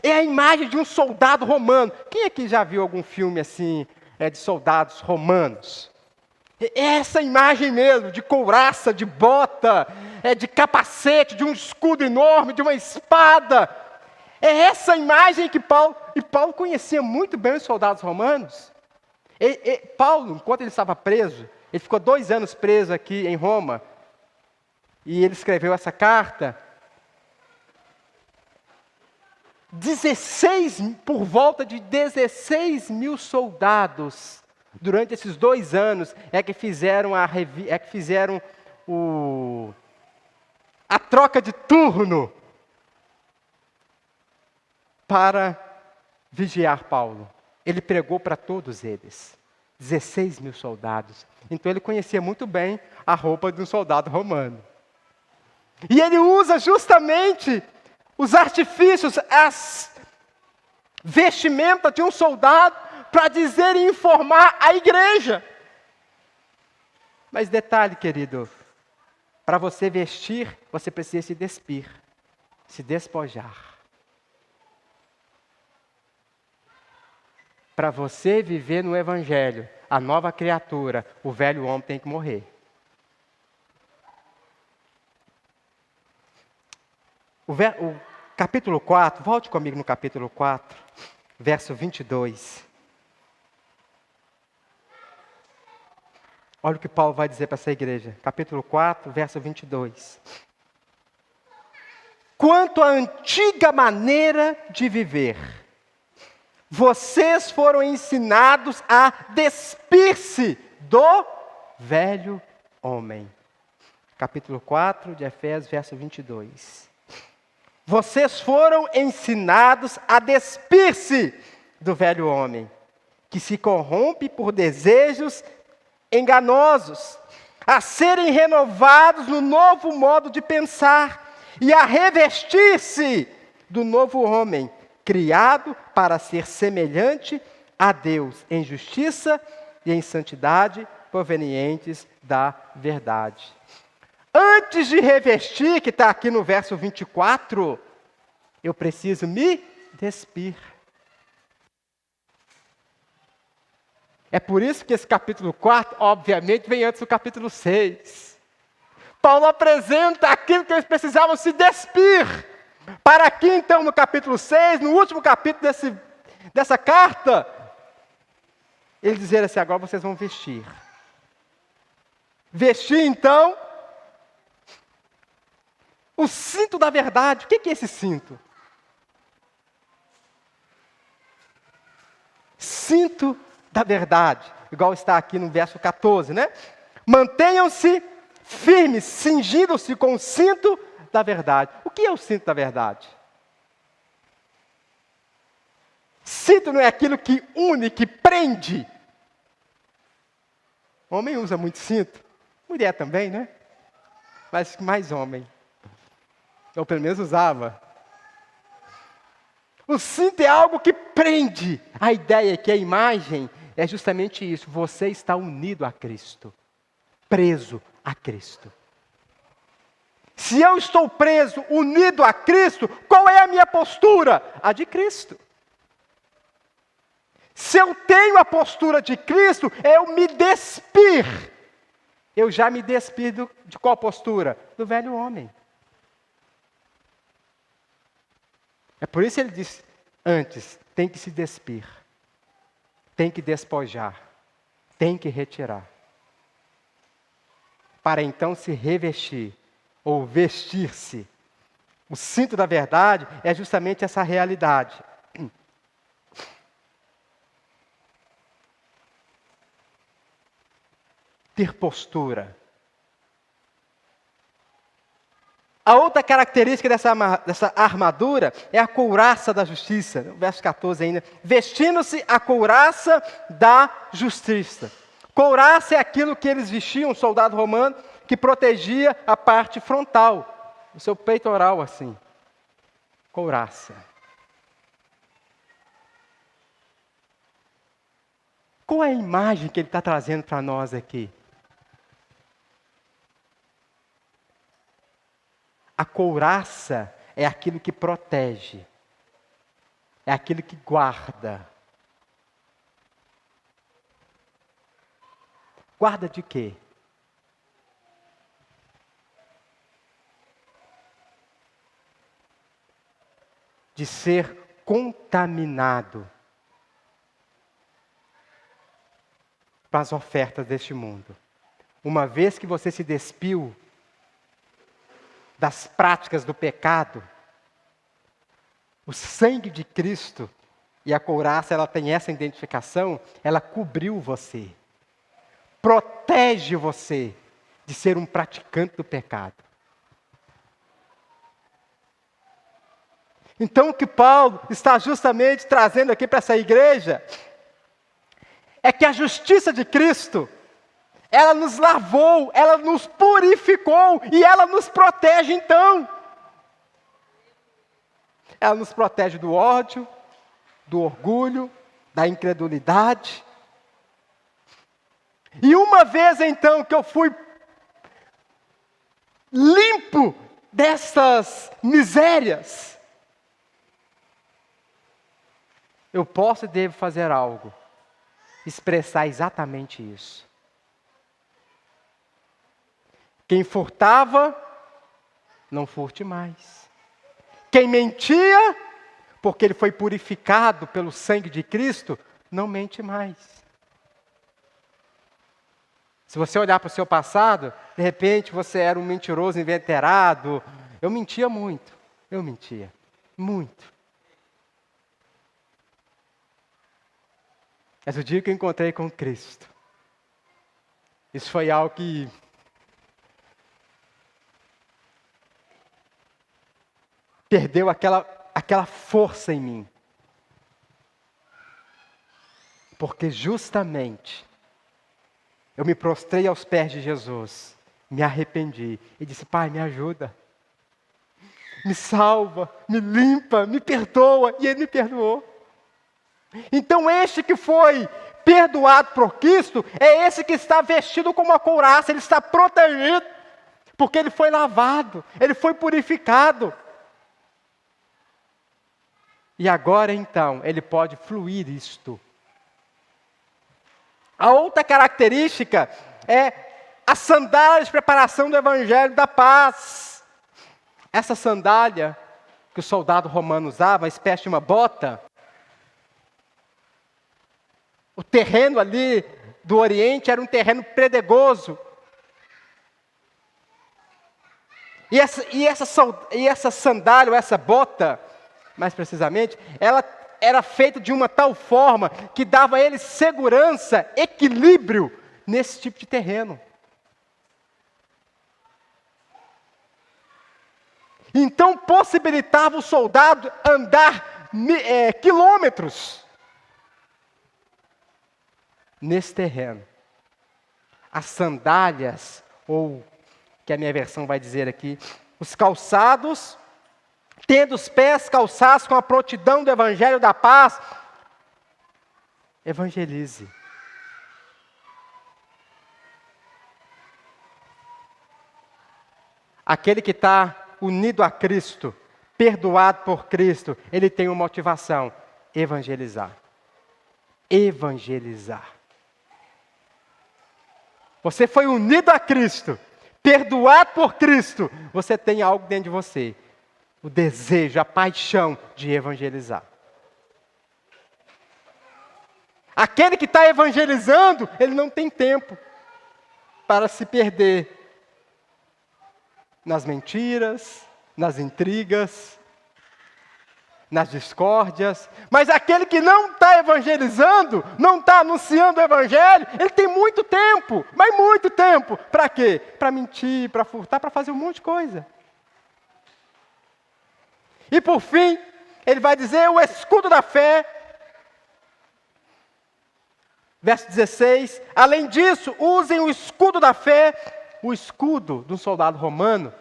É a imagem de um soldado romano. Quem aqui já viu algum filme assim, de soldados romanos? É essa imagem mesmo, de couraça, de bota, de capacete, de um escudo enorme, de uma espada. É essa imagem que Paulo conhecia muito bem os soldados romanos. Paulo, enquanto ele estava preso, ele ficou 2 anos preso aqui em Roma, e ele escreveu essa carta. Por volta de 16 mil soldados, durante esses 2 anos, é que fizeram a troca de turno para vigiar Paulo. Ele pregou para todos eles, 16 mil soldados. Então ele conhecia muito bem a roupa de um soldado romano. E ele usa justamente os artifícios, as vestimentas de um soldado para dizer e informar a igreja. Mas detalhe, querido, para você vestir, você precisa se despir, se despojar. Para você viver no Evangelho, a nova criatura, o velho homem tem que morrer. O capítulo 4, volte comigo no capítulo 4, verso 22. Olha o que Paulo vai dizer para essa igreja. Capítulo 4, verso 22. Quanto à antiga maneira de viver, vocês foram ensinados a despir-se do velho homem. Capítulo 4 de Efésios, verso 22. Vocês foram ensinados a despir-se do velho homem, que se corrompe por desejos enganosos, a serem renovados no novo modo de pensar e a revestir-se do novo homem, criado para ser semelhante a Deus em justiça e em santidade provenientes da verdade. Antes de revestir, que está aqui no verso 24, eu preciso me despir. É por isso que esse capítulo 4, obviamente, vem antes do capítulo 6. Paulo apresenta aquilo que eles precisavam se despir. Para aqui, então, no capítulo 6, no último capítulo dessa carta, ele dizer assim: agora vocês vão vestir. Vestir, então, o cinto da verdade. O que é esse cinto? Cinto da verdade, igual está aqui no verso 14, né? Mantenham-se firmes, cingindo-se com o cinto da verdade. O que é o cinto da verdade? Cinto não é aquilo que une, que prende. Homem usa muito cinto. Mulher também, né? Mas mais homem. Ou pelo menos usava. O cinto é algo que prende. A ideia é que a imagem é justamente isso. Você está unido a Cristo. Preso a Cristo. Se eu estou preso, unido a Cristo, qual é a minha postura? A de Cristo. Se eu tenho a postura de Cristo, é eu me despir. Eu já me despido de qual postura? Do velho homem. É por isso que ele diz, antes, tem que se despir. Tem que despojar. Tem que retirar. Para então se revestir, ou vestir-se. O cinto da verdade é justamente essa realidade. Ter postura. A outra característica dessa armadura é a couraça da justiça. Verso 14 ainda. Vestindo-se a couraça da justiça. Couraça é aquilo que eles vestiam, um soldado romano, que protegia a parte frontal, o seu peitoral assim. Couraça. Qual é a imagem que ele está trazendo para nós aqui? A couraça é aquilo que protege, é aquilo que guarda. Guarda de quê? De ser contaminado para as ofertas deste mundo. Uma vez que você se despiu das práticas do pecado, o sangue de Cristo, e a couraça ela tem essa identificação, ela cobriu você, protege você de ser um praticante do pecado. Então o que Paulo está justamente trazendo aqui para essa igreja, é que a justiça de Cristo, ela nos lavou, ela nos purificou e ela nos protege então. Ela nos protege do ódio, do orgulho, da incredulidade. E uma vez então que eu fui limpo dessas misérias, eu posso e devo fazer algo, expressar exatamente isso. Quem furtava, não furte mais. Quem mentia, porque ele foi purificado pelo sangue de Cristo, não mente mais. Se você olhar para o seu passado, de repente você era um mentiroso inveterado. Eu mentia muito, muito. Mas o dia que eu encontrei com Cristo, isso foi algo que perdeu aquela força em mim. Porque justamente eu me prostrei aos pés de Jesus, me arrependi e disse: Pai, me ajuda, me salva, me limpa, me perdoa. E Ele me perdoou. Então este que foi perdoado por Cristo, é esse que está vestido como uma couraça, ele está protegido, porque ele foi lavado, ele foi purificado. E agora então, ele pode fluir isto. A outra característica é a sandália de preparação do Evangelho da Paz. Essa sandália que o soldado romano usava, uma espécie de uma bota. O terreno ali do Oriente era um terreno pedregoso. E essa sandália, ou essa bota, mais precisamente, ela era feita de uma tal forma que dava a ele segurança, equilíbrio nesse tipo de terreno. Então possibilitava o soldado andar quilômetros nesse terreno. As sandálias, ou que a minha versão vai dizer aqui, os calçados, tendo os pés calçados com a prontidão do Evangelho da Paz, evangelize. Aquele que está unido a Cristo, perdoado por Cristo, ele tem uma motivação: evangelizar. Evangelizar. Você foi unido a Cristo, perdoado por Cristo, você tem algo dentro de você. O desejo, a paixão de evangelizar. Aquele que está evangelizando, ele não tem tempo para se perder nas mentiras, nas intrigas, nas discórdias. Mas aquele que não está evangelizando, não está anunciando o Evangelho, ele tem muito tempo, mas muito tempo. Para quê? Para mentir, para furtar, para fazer um monte de coisa. E por fim, ele vai dizer o escudo da fé. Verso 16, além disso, usem o escudo da fé. O escudo de um soldado romano,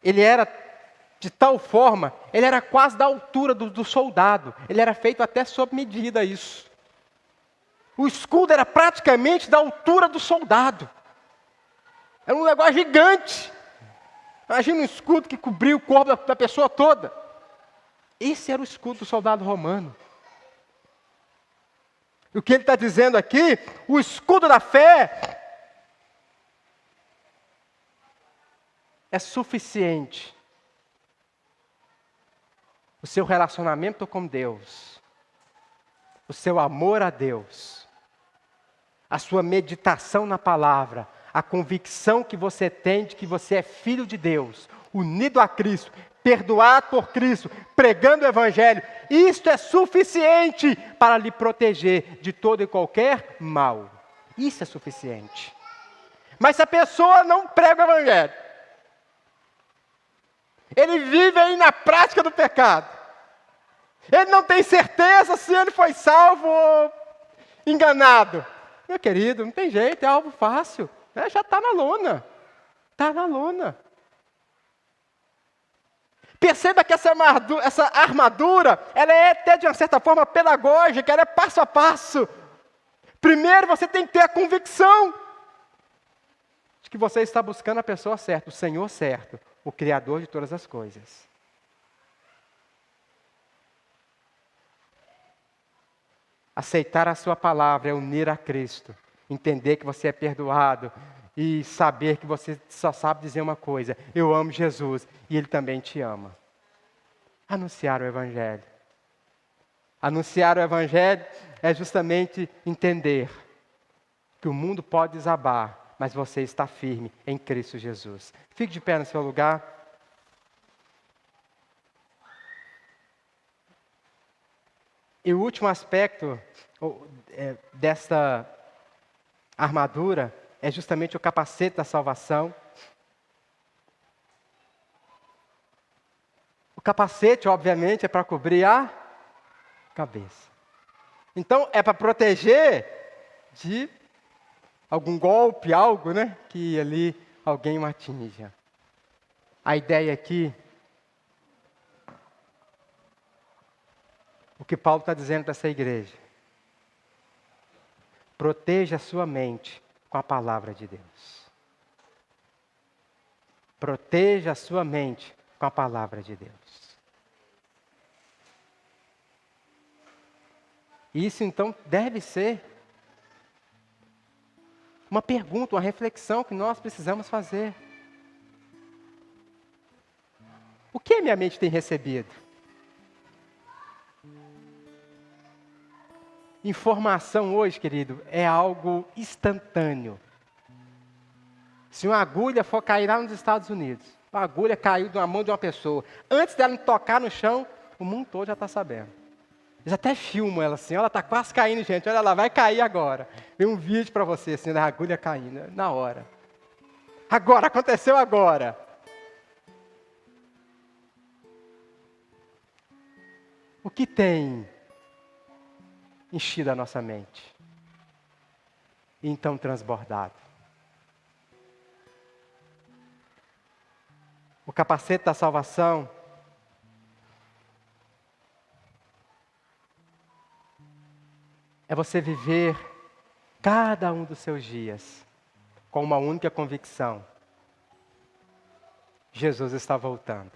ele era de tal forma, ele era quase da altura do soldado. Ele era feito até sob medida isso. O escudo era praticamente da altura do soldado. Era um negócio gigante. Imagina um escudo que cobria o corpo da pessoa toda. Esse era o escudo do soldado romano. E o que ele está dizendo aqui, o escudo da fé é suficiente. O seu relacionamento com Deus, o seu amor a Deus, a sua meditação na palavra, a convicção que você tem de que você é filho de Deus, unido a Cristo, perdoado por Cristo, pregando o Evangelho, isto é suficiente para lhe proteger de todo e qualquer mal. Isso é suficiente. Mas se a pessoa não prega o Evangelho, ele vive aí na prática do pecado, ele não tem certeza se ele foi salvo ou enganado. Meu querido, não tem jeito, é algo fácil. Já está na lona. Está na lona. Perceba que essa armadura, ela é até de uma certa forma pedagógica, ela é passo a passo. Primeiro você tem que ter a convicção de que você está buscando a pessoa certa, o Senhor certo, o Criador de todas as coisas. Aceitar a sua palavra é unir a Cristo, entender que você é perdoado e saber que você só sabe dizer uma coisa: eu amo Jesus e Ele também te ama. Anunciar o Evangelho. Anunciar o Evangelho é justamente entender que o mundo pode desabar, mas você está firme em Cristo Jesus. Fique de pé no seu lugar. E o último aspecto desta armadura é justamente o capacete da salvação. O capacete, obviamente, é para cobrir a cabeça. Então, é para proteger de algum golpe, algo, né, que ali alguém o atinja. A ideia aqui, o que Paulo está dizendo para essa igreja: proteja a sua mente com a palavra de Deus. Proteja a sua mente com a palavra de Deus. Isso então deve ser uma pergunta, uma reflexão que nós precisamos fazer. O que a minha mente tem recebido? Informação hoje, querido, é algo instantâneo. Se uma agulha for cair lá nos Estados Unidos, a agulha caiu na mão de uma pessoa, antes dela tocar no chão, o mundo todo já está sabendo. Eles até filmam ela assim: ela está quase caindo, gente, olha lá, vai cair agora. Vem um vídeo para você, assim, da agulha caindo, na hora. Agora, aconteceu agora. O que tem enchido a nossa mente? E então transbordado. O capacete da salvação é você viver cada um dos seus dias com uma única convicção: Jesus está voltando.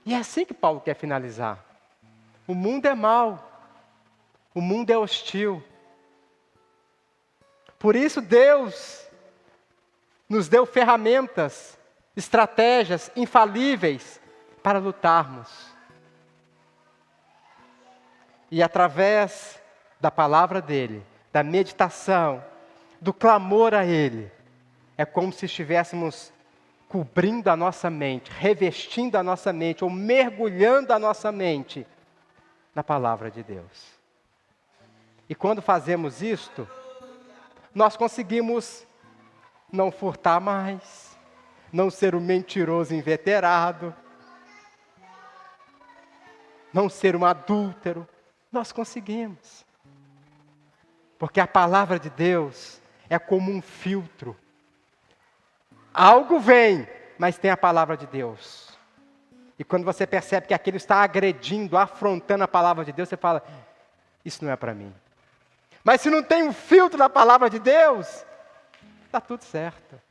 E é assim que Paulo quer finalizar. O mundo é mau, o mundo é hostil. Por isso Deus nos deu ferramentas, estratégias infalíveis para lutarmos. E através da palavra dele, da meditação, do clamor a ele, é como se estivéssemos cobrindo a nossa mente, revestindo a nossa mente, ou mergulhando a nossa mente na palavra de Deus. E quando fazemos isto, nós conseguimos não furtar mais, não ser um mentiroso inveterado, não ser um adúltero. Nós conseguimos. Porque a palavra de Deus é como um filtro. Algo vem, mas tem a palavra de Deus. E quando você percebe que aquilo está agredindo, afrontando a palavra de Deus, você fala, isso não é para mim. Mas se não tem um filtro da palavra de Deus, está tudo certo.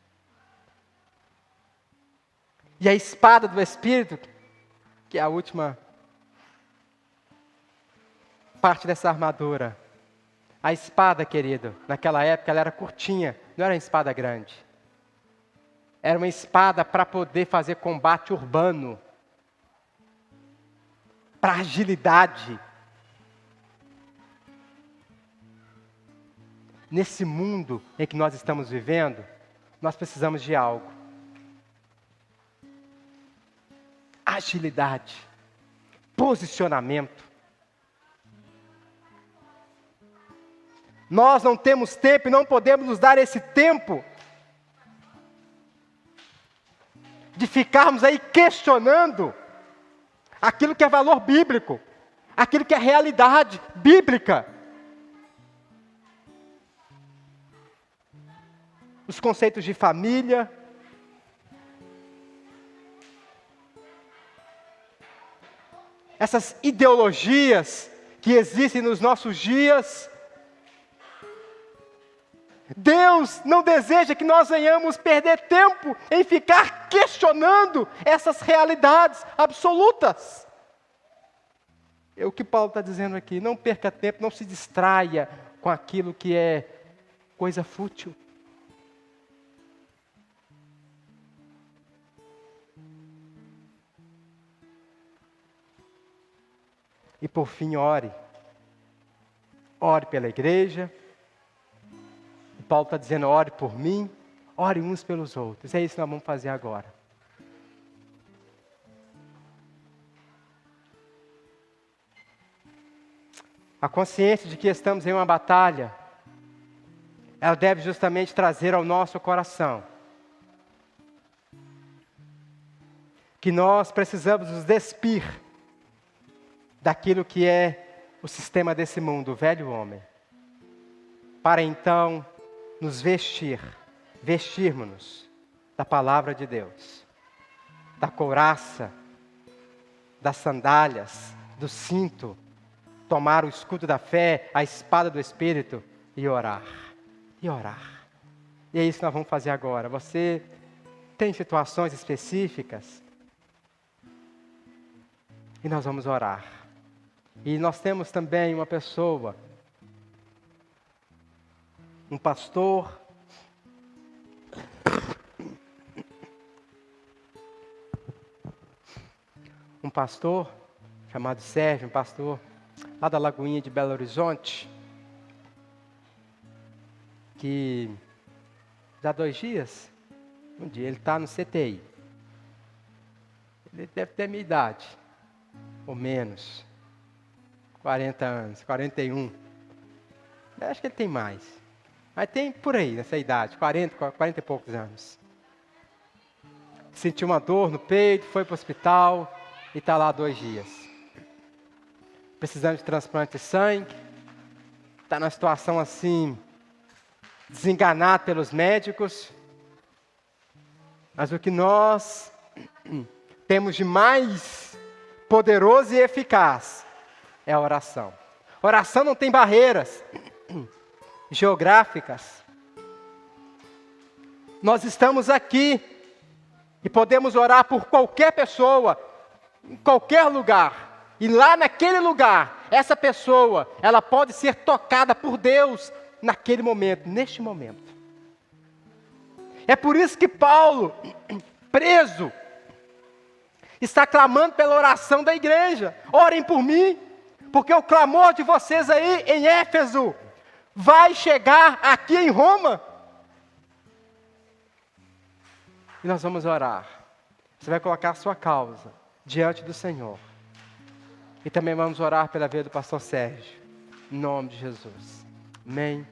E a espada do Espírito, que é a última parte dessa armadura. A espada, querido, naquela época ela era curtinha, não era uma espada grande. Era uma espada para poder fazer combate urbano. Para agilidade. Nesse mundo em que nós estamos vivendo, nós precisamos de algo. Agilidade. Posicionamento. Nós não temos tempo e não podemos nos dar esse tempo de ficarmos aí questionando aquilo que é valor bíblico, aquilo que é realidade bíblica. Os conceitos de família, essas ideologias que existem nos nossos dias. Deus não deseja que nós venhamos perder tempo em ficar questionando essas realidades absolutas. É o que Paulo está dizendo aqui, não perca tempo, não se distraia com aquilo que é coisa fútil. E por fim, ore. Ore pela igreja. Paulo está dizendo, ore por mim, ore uns pelos outros. É isso que nós vamos fazer agora. A consciência de que estamos em uma batalha, ela deve justamente trazer ao nosso coração que nós precisamos nos despir daquilo que é o sistema desse mundo, o velho homem, para então nos vestirmos-nos da palavra de Deus, da couraça, das sandálias, do cinto, tomar o escudo da fé, a espada do Espírito e orar. E orar. E é isso que nós vamos fazer agora. Você tem situações específicas? E nós vamos orar. E nós temos também uma pessoa, um pastor, chamado Sérgio, um pastor lá da Lagoinha de Belo Horizonte, que já 2 dias, um dia ele está no CTI. Ele deve ter minha idade, ou menos, 40 anos, 41. Eu acho que ele tem mais. Mas tem por aí, nessa idade, 40 e poucos anos. Sentiu uma dor no peito, foi para o hospital e está lá 2 dias. Precisando de transplante de sangue. Está numa situação assim, desenganado pelos médicos. Mas o que nós temos de mais poderoso e eficaz é a oração. Oração não tem barreiras geográficas. Nós estamos aqui e podemos orar por qualquer pessoa, em qualquer lugar. E lá naquele lugar, essa pessoa, ela pode ser tocada por Deus naquele momento, neste momento. É por isso que Paulo, preso, está clamando pela oração da igreja. Orem por mim, porque o clamor de vocês aí em Éfeso vai chegar aqui em Roma. E nós vamos orar. Você vai colocar a sua causa diante do Senhor. E também vamos orar pela vida do pastor Sérgio. Em nome de Jesus. Amém.